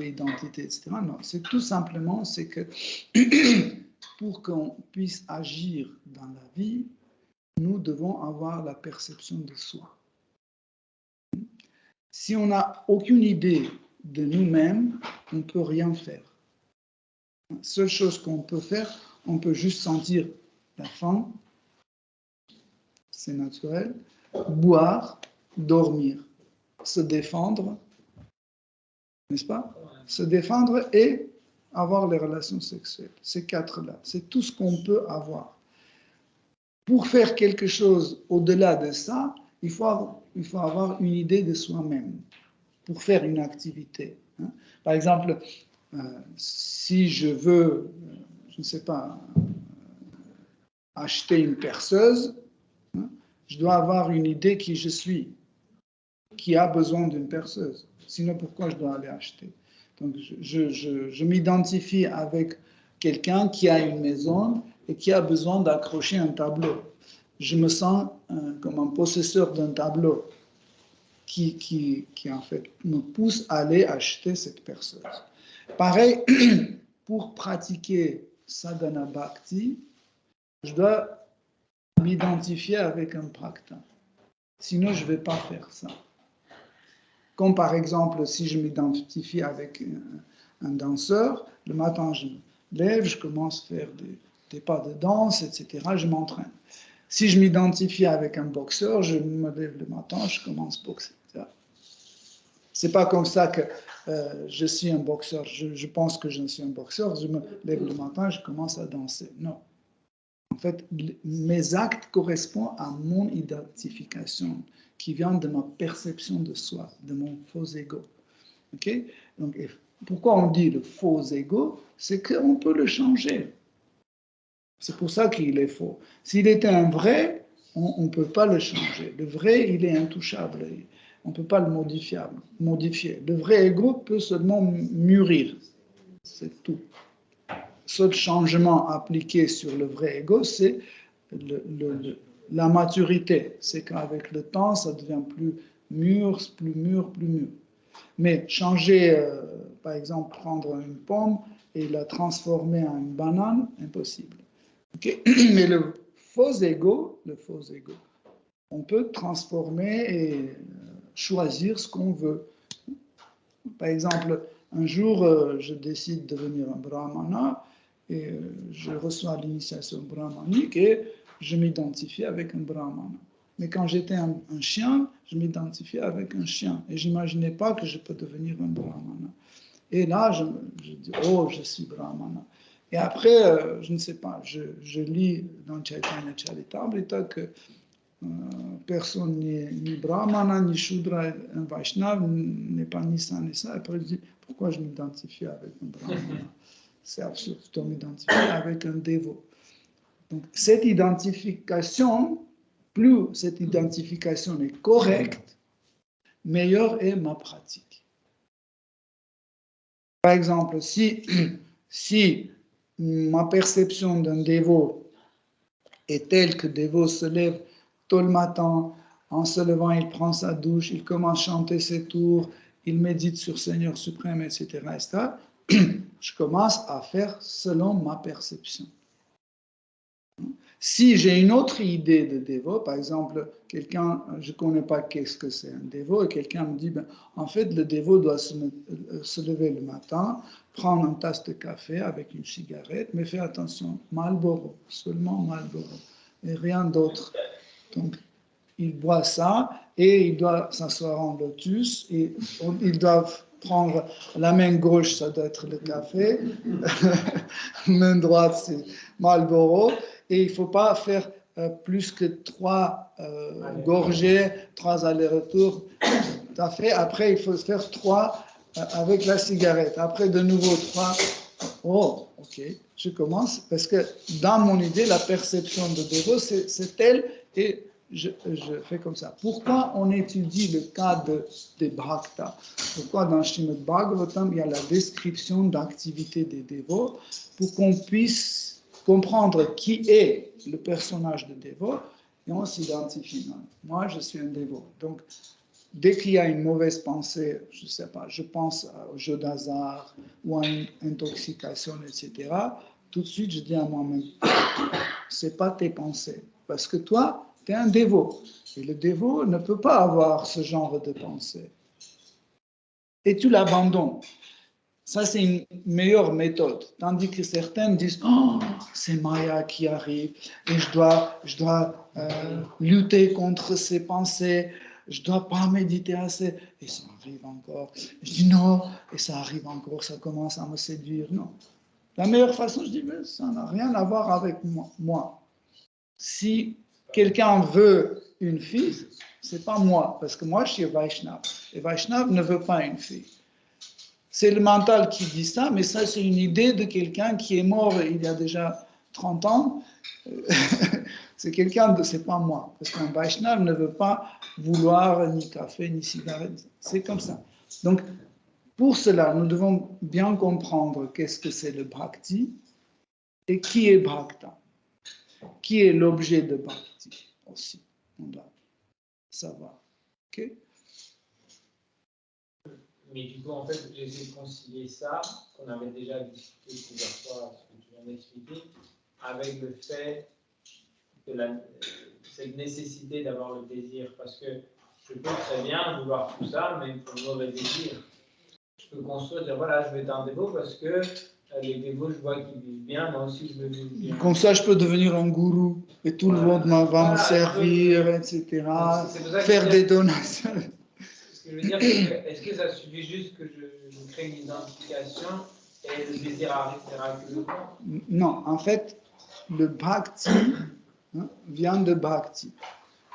identité, etc. Non, c'est tout simplement, c'est que pour qu'on puisse agir dans la vie, nous devons avoir la perception de soi. Si on n'a aucune idée de nous-mêmes, on ne peut rien faire. La seule chose qu'on peut faire, on peut juste sentir la faim, c'est naturel, boire, dormir, se défendre, n'est-ce pas? Se défendre et avoir les relations sexuelles. Ces quatre-là, c'est tout ce qu'on peut avoir. Pour faire quelque chose au-delà de ça, il faut avoir une idée de soi-même pour faire une activité. Hein. Par exemple, si je veux, je ne sais pas, acheter une perceuse, hein, je dois avoir une idée qui je suis, qui a besoin d'une perceuse. Sinon, pourquoi je dois aller acheter? Donc, je m'identifie avec quelqu'un qui a une maison et qui a besoin d'accrocher un tableau. Je me sens comme un possesseur d'un tableau qui en fait me pousse à aller acheter cette perceuse. Pareil, pour pratiquer sadhana bhakti, je dois m'identifier avec un prakta. Sinon, je ne vais pas faire ça. Comme par exemple, si je m'identifie avec un danseur, le matin, je me lève, je commence à faire des pas de danse, etc. Je m'entraîne. Si je m'identifie avec un boxeur, je me lève le matin, je commence à boxer. C'est pas comme ça que je suis un boxeur. Je pense que je suis un boxeur, je me lève le matin, je commence à danser. Non. En fait, mes actes correspondent à mon identification, qui vient de ma perception de soi, de mon faux ego. Okay? Donc, pourquoi on dit le faux ego? C'est qu'on peut le changer. C'est pour ça qu'il est faux. S'il était un vrai, on ne peut pas le changer. Le vrai, il est intouchable. On ne peut pas le modifier. Le vrai ego peut seulement mûrir. C'est tout. Le seul changement appliqué sur le vrai ego, c'est la maturité. C'est qu'avec le temps, ça devient plus mûr. Mais changer, par exemple, prendre une pomme et la transformer en une banane, impossible. Okay? Mais le faux ego, on peut transformer et choisir ce qu'on veut. Par exemple, un jour, je décide de devenir un brahmana et je reçois l'initiation brahmanique et je m'identifie avec un brahmana. Mais quand j'étais un chien, je m'identifiais avec un chien et je n'imaginais pas que je peux devenir un brahmana. Et là, je dis, oh, je suis brahmana. Et après, je ne sais pas, je lis dans Chaitanya Charitamrita que personne ni brahmana, ni shudra, un vaishnava n'est pas ni ça, ni ça. Après, je dis, pourquoi je m'identifie avec un brahmana? C'est absurde, je dois m'identifier avec un dévot. Donc, cette identification, plus cette identification est correcte, meilleure est ma pratique. Par exemple, si ma perception d'un dévot est telle que le dévot se lève tôt le matin, en se levant, il prend sa douche, il commence à chanter ses tours, il médite sur Seigneur suprême, etc., etc., je commence à faire selon ma perception. Si j'ai une autre idée de dévot, par exemple, quelqu'un, je ne connais pas qu'est-ce que c'est un dévot, et quelqu'un me dit, en fait, le dévot doit se lever le matin, prendre une tasse de café avec une cigarette, mais fais attention, Marlboro, seulement Marlboro, et rien d'autre. Donc, il boit ça, et il doit s'asseoir en lotus, et ils doivent prendre la main gauche, ça doit être le café, main droite, c'est Marlboro, et il ne faut pas faire plus que 3 gorgées, 3 allers-retours. Après, il faut faire 3 avec la cigarette. Après, de nouveau 3. Oh, ok, je commence, parce que dans mon idée, la perception de dévot, c'est telle, et je fais comme ça. Pourquoi on étudie le cas des bhaktas? Pourquoi dans Srimad Bhagavatam, il y a la description d'activité des dévots pour qu'on puisse comprendre qui est le personnage de dévot et on s'identifie. Moi, je suis un dévot. Donc, dès qu'il y a une mauvaise pensée, je ne sais pas, je pense au jeu d'hasard ou à une intoxication, etc., tout de suite, je dis à moi-même, ce n'est pas tes pensées, parce que toi, tu es un dévot. Et le dévot ne peut pas avoir ce genre de pensée. Et tu l'abandonnes. Ça, c'est une meilleure méthode. Tandis que certains disent, oh, c'est Maya qui arrive et je dois lutter contre ces pensées, je ne dois pas méditer assez. Et ça arrive encore. Je dis non, et ça arrive encore, ça commence à me séduire. Non. La meilleure façon, je dis, mais ça n'a rien à voir avec moi. Si quelqu'un veut une fille, ce n'est pas moi, parce que moi, je suis Vaishnava. Et Vaishnava ne veut pas une fille. C'est le mental qui dit ça, mais ça, c'est une idée de quelqu'un qui est mort il y a déjà 30 ans. C'est quelqu'un c'est pas moi. Parce qu'un Vaishnava ne veut pas vouloir ni café, ni cigarette. C'est comme ça. Donc, pour cela, nous devons bien comprendre qu'est-ce que c'est le bhakti et qui est bhakta. Qui est l'objet de bhakti aussi. On doit savoir. OK? Mais du coup, en fait, j'ai essayé de concilier ça, qu'on avait déjà discuté plusieurs fois, ce que tu viens d'expliquer, avec le fait de cette nécessité d'avoir le désir. Parce que je peux très bien vouloir tout ça, mais pour le mauvais désir. Je peux construire, dire voilà, je vais être un dévot parce que les dévots, je vois qu'ils vivent bien, moi aussi je veux vivre bien. Comme ça, je peux devenir un gourou et tout le monde va me servir, etc. Faire des donations. Ce que je veux dire, c'est est-ce que ça suffit juste que je crée une identification et le désir arrive miraculeusement? Non, en fait, le bhakti vient de bhakti.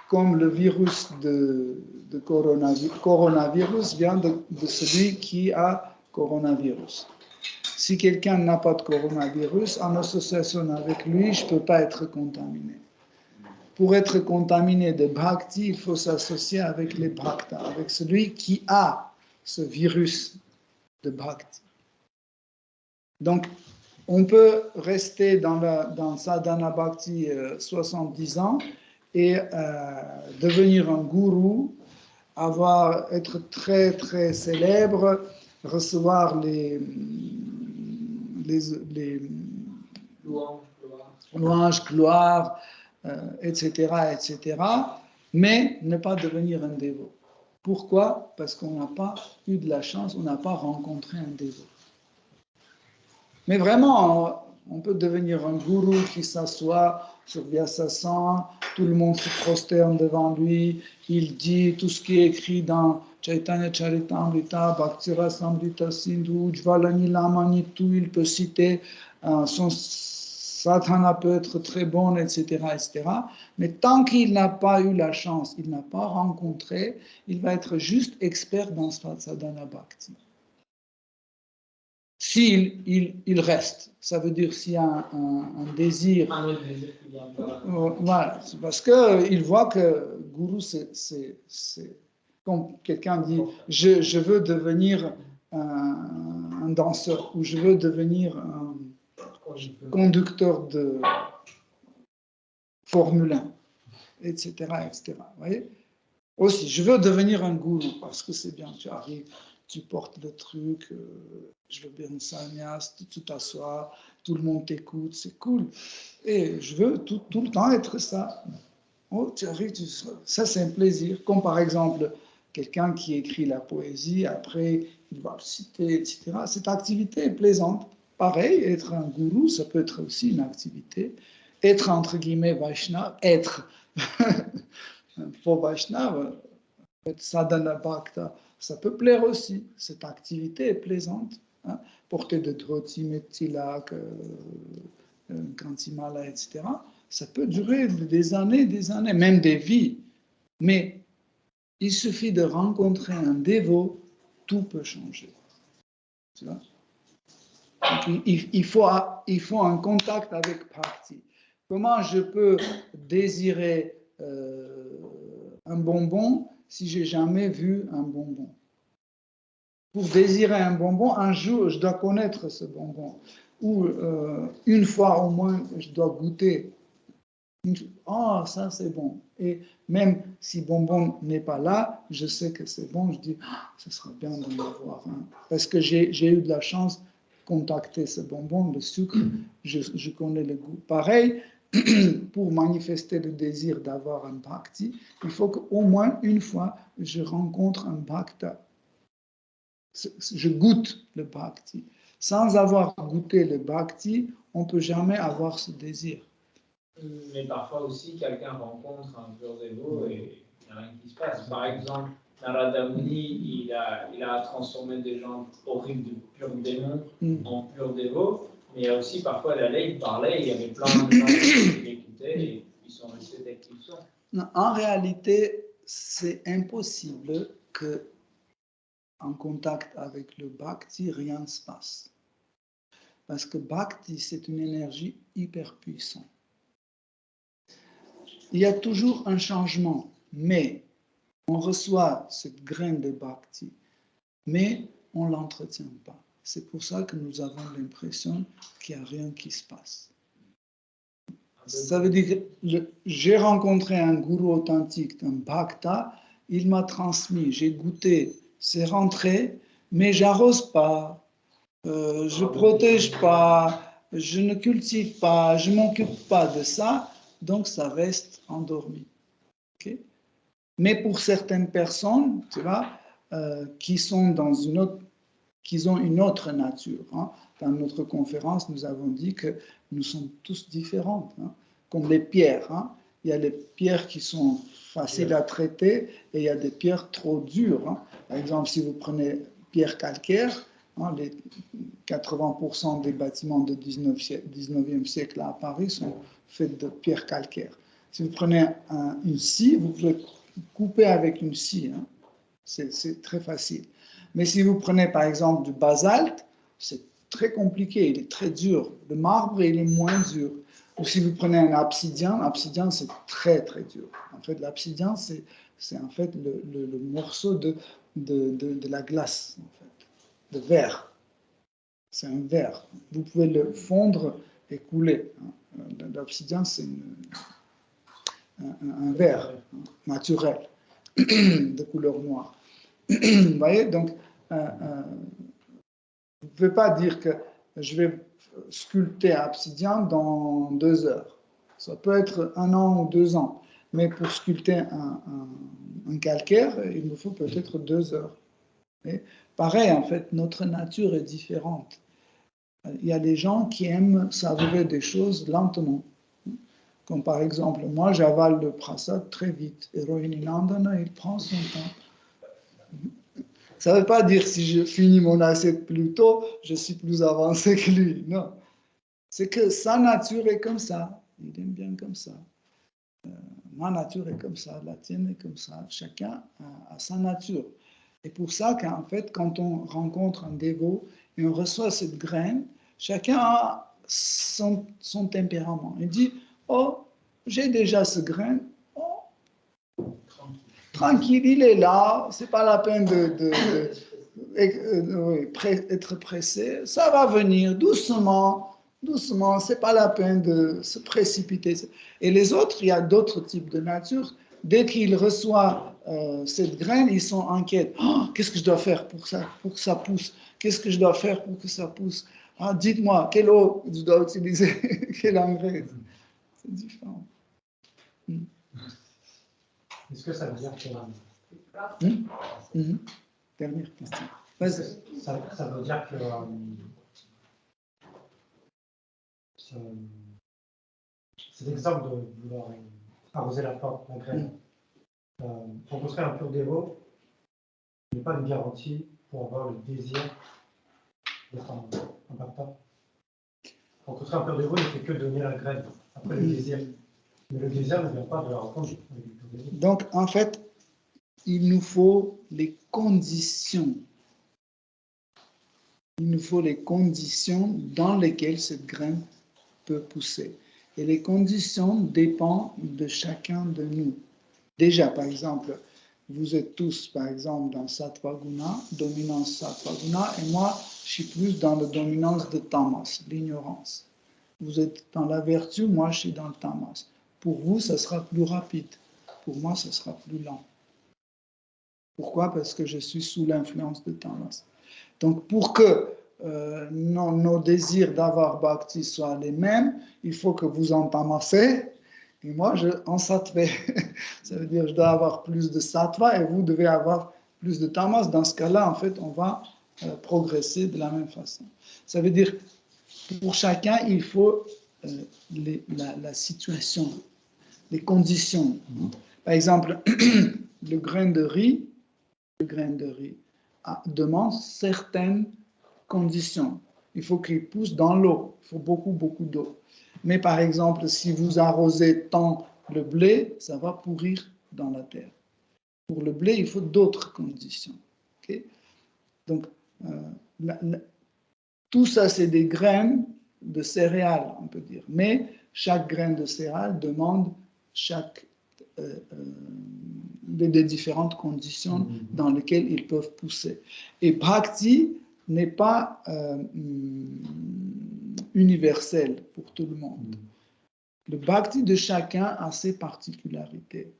Comme le virus de coronavirus vient de celui qui a coronavirus. Si quelqu'un n'a pas de coronavirus, en association avec lui, je ne peux pas être contaminé. Pour être contaminé de bhakti, il faut s'associer avec les bhaktas, avec celui qui a ce virus de bhakti. Donc, on peut rester dans sadhana bhakti 70 ans et devenir un gourou, être très très célèbre, recevoir les louanges, gloire, etc., etc., mais ne pas devenir un dévot. Pourquoi? Parce qu'on n'a pas eu de la chance, on n'a pas rencontré un dévot. Mais vraiment, on peut devenir un gourou qui s'assoit sur Vyasasana, tout le monde se prosterne devant lui, il dit tout ce qui est écrit dans Chaitanya Charitamrita, Bhakti Rasamrita Sindhu, Jvalani Lamani, tout, il peut citer, son sadhana peut être très bon, etc., etc. Mais tant qu'il n'a pas eu la chance, il n'a pas rencontré, il va être juste expert dans sadhana bhakti. S'il il reste, ça veut dire s'il y a un désir. Un autre désir qui vient pas. Voilà, c'est parce qu'il voit que gourou, c'est comme quelqu'un dit, je veux devenir un danseur ou je veux devenir un conducteur de Formule 1, etc., etc. Vous voyez? Aussi, je veux devenir un gourou parce que c'est bien, tu arrives, tu portes le truc, je veux bien un sannyas, tu t'assois, tout le monde t'écoute, c'est cool. Et je veux tout le temps être ça. Oh, tu arrives, ça c'est un plaisir. Comme par exemple, quelqu'un qui écrit la poésie, après il va le citer, etc. Cette activité est plaisante. Pareil, être un gourou, ça peut être aussi une activité. Être entre guillemets Vaishnava, être un faux Vaishnava, être sadhana bhakta, ça peut plaire aussi. Cette activité est plaisante. Hein. Porter de dhoti, tilak, kantimala, etc. Ça peut durer des années, même des vies. Mais il suffit de rencontrer un dévot, tout peut changer. Tu vois? Donc, il faut un contact avec Bhakti. Comment je peux désirer un bonbon si j'ai jamais vu un bonbon? Pour désirer un bonbon, un jour, je dois connaître ce bonbon. Ou une fois au moins, je dois goûter. Oh, ça c'est bon. Et même si bonbon n'est pas là, je sais que c'est bon. Je dis, ce sera bien d'en avoir un. Parce que j'ai eu de la chance de contacter ce bonbon, le sucre, je connais le goût. Pareil, pour manifester le désir d'avoir un bhakti, il faut qu'au moins une fois, je rencontre un bhakta. Je goûte le bhakti. Sans avoir goûté le bhakti, on ne peut jamais avoir ce désir. Mais parfois aussi, quelqu'un rencontre un pur dévot et il n'y a rien qui se passe. Par exemple, Narada Muni, il a transformé des gens horribles de purs démons en purs dévots. Mais il y a aussi parfois, il allait, il parlait, il y avait plein de gens qui l'écoutaient et ils sont restés tels qu'ils sont. En réalité, c'est impossible que en contact avec le bhakti, rien ne se passe. Parce que bhakti, c'est une énergie hyper puissante. Il y a toujours un changement, mais on reçoit cette graine de bhakti, mais on ne l'entretient pas. C'est pour ça que nous avons l'impression qu'il n'y a rien qui se passe. Ça veut dire que j'ai rencontré un gourou authentique, un bhakta, il m'a transmis, j'ai goûté, c'est rentré, mais j'arrose pas, je protège pas, je ne cultive pas, je m'occupe pas de ça, donc ça reste endormi. Okay? Mais pour certaines personnes, tu vois, qui sont dans qui ont une autre nature. Hein. Dans notre conférence, nous avons dit que nous sommes tous différents, hein, comme les pierres. Hein. Il y a des pierres qui sont faciles à traiter et il y a des pierres trop dures. Hein. Par exemple, si vous prenez pierre calcaire, hein, les 80% des bâtiments du 19e siècle à Paris sont faits de pierre calcaire. Si vous prenez une scie, vous pouvez couper avec une scie. Hein. C'est très facile. Mais si vous prenez par exemple du basalte, c'est très compliqué, il est très dur. Le marbre, il est moins dur. Ou si vous prenez un obsidian, c'est très très dur. En fait, l'obsidian, c'est en fait le morceau de la glace, en fait, de verre. C'est un verre. Vous pouvez le fondre et couler. L'obsidian, c'est un verre naturel de couleur noire. Vous voyez, donc, vous ne pouvez pas dire que je vais sculpter un obsidian dans 2 heures. Ça peut être 1 an ou 2 ans. Mais pour sculpter un calcaire, il nous faut peut-être 2 heures. Et pareil, en fait, notre nature est différente. Il y a des gens qui aiment savourer des choses lentement. Comme par exemple, moi, j'avale le prasad très vite. Et Rohini Nandana, il prend son temps. Ça ne veut pas dire si je finis mon assiette plus tôt, je suis plus avancé que lui. Non. C'est que sa nature est comme ça. Il aime bien comme ça. Ma nature est comme ça, la tienne est comme ça. Chacun a sa nature. Et pour ça qu'en fait, quand on rencontre un dévot et on reçoit cette graine, chacun a son tempérament. Il dit, oh, j'ai déjà ce grain. Oh, tranquille, il est là. C'est pas la peine d'être pressé. Ça va venir doucement. Doucement, c'est pas la peine de se précipiter. Et les autres, il y a d'autres types de nature. Dès qu'ils reçoivent cette graine, ils sont inquiets. Oh, qu'est-ce que je dois faire pour que ça pousse? Qu'est-ce que je dois faire pour que ça pousse? Ah, dites-moi, quelle eau je dois utiliser? Quel engrais? C'est différent. Est-ce que ça veut dire que... Dernière question. Ça veut dire que... c'est l'exemple de vouloir arroser la plante, la graine. Rencontrer un pur dévot n'est pas une garantie pour avoir le désir d'être un bhakta. Rencontrer un pur dévot ne fait que donner la graine, après le désir. Mais le désir ne vient pas de la rencontre avec le pur dévot. Donc, en fait, il nous faut les conditions. Il nous faut les conditions dans lesquelles cette graine peut pousser. Et les conditions dépendent de chacun de nous. Déjà, par exemple, vous êtes tous, par exemple, dans Sattva Guna, dominance Sattva Guna, et moi, je suis plus dans la dominance de Tamas, l'ignorance. Vous êtes dans la vertu, moi, je suis dans le Tamas. Pour vous, ça sera plus rapide. Pour moi, ça sera plus lent. Pourquoi? Parce que je suis sous l'influence de Tamas. Donc, pour que nos désirs d'avoir bhakti soient les mêmes, il faut que vous en tamassez et moi en sattva. Ça veut dire que je dois avoir plus de sattva et vous devez avoir plus de tamas. Dans ce cas-là, en fait, on va progresser de la même façon. Ça veut dire pour chacun, il faut la situation, les conditions. Par exemple, le grain de riz demande certaines conditions. Il faut qu'il pousse dans l'eau. Il faut beaucoup, beaucoup d'eau. Mais par exemple, si vous arrosez tant le blé, ça va pourrir dans la terre. Pour le blé, il faut d'autres conditions. Okay? Donc, tout ça, c'est des graines de céréales, on peut dire. Mais chaque graine de céréales demande des différentes conditions dans lesquelles ils peuvent pousser. Et Bhakti n'est pas universel pour tout le monde. Le Bhakti de chacun a ses particularités.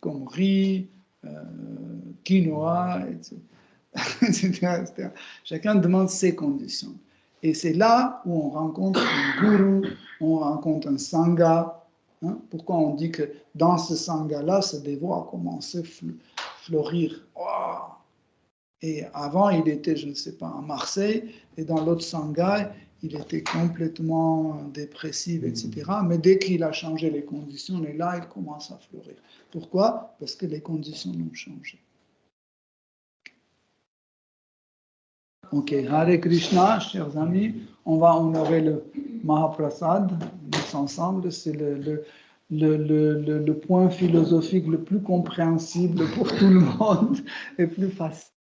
Comme riz, quinoa, etc. Chacun demande ses conditions. Et c'est là où on rencontre un guru, on rencontre un sangha. Pourquoi on dit que dans ce sangha-là, ce dévot a commencé à fleurir. Oh! Et avant, il était, je ne sais pas, à Marseille, et dans l'autre sangha, il était complètement dépressif, etc. Mais dès qu'il a changé les conditions, et là, il commence à fleurir. Pourquoi? Parce que les conditions ont changé. Ok, Hare Krishna, chers amis, on va honorer le Mahaprasad, tous ensemble, c'est le point philosophique le plus compréhensible pour tout le monde et plus facile.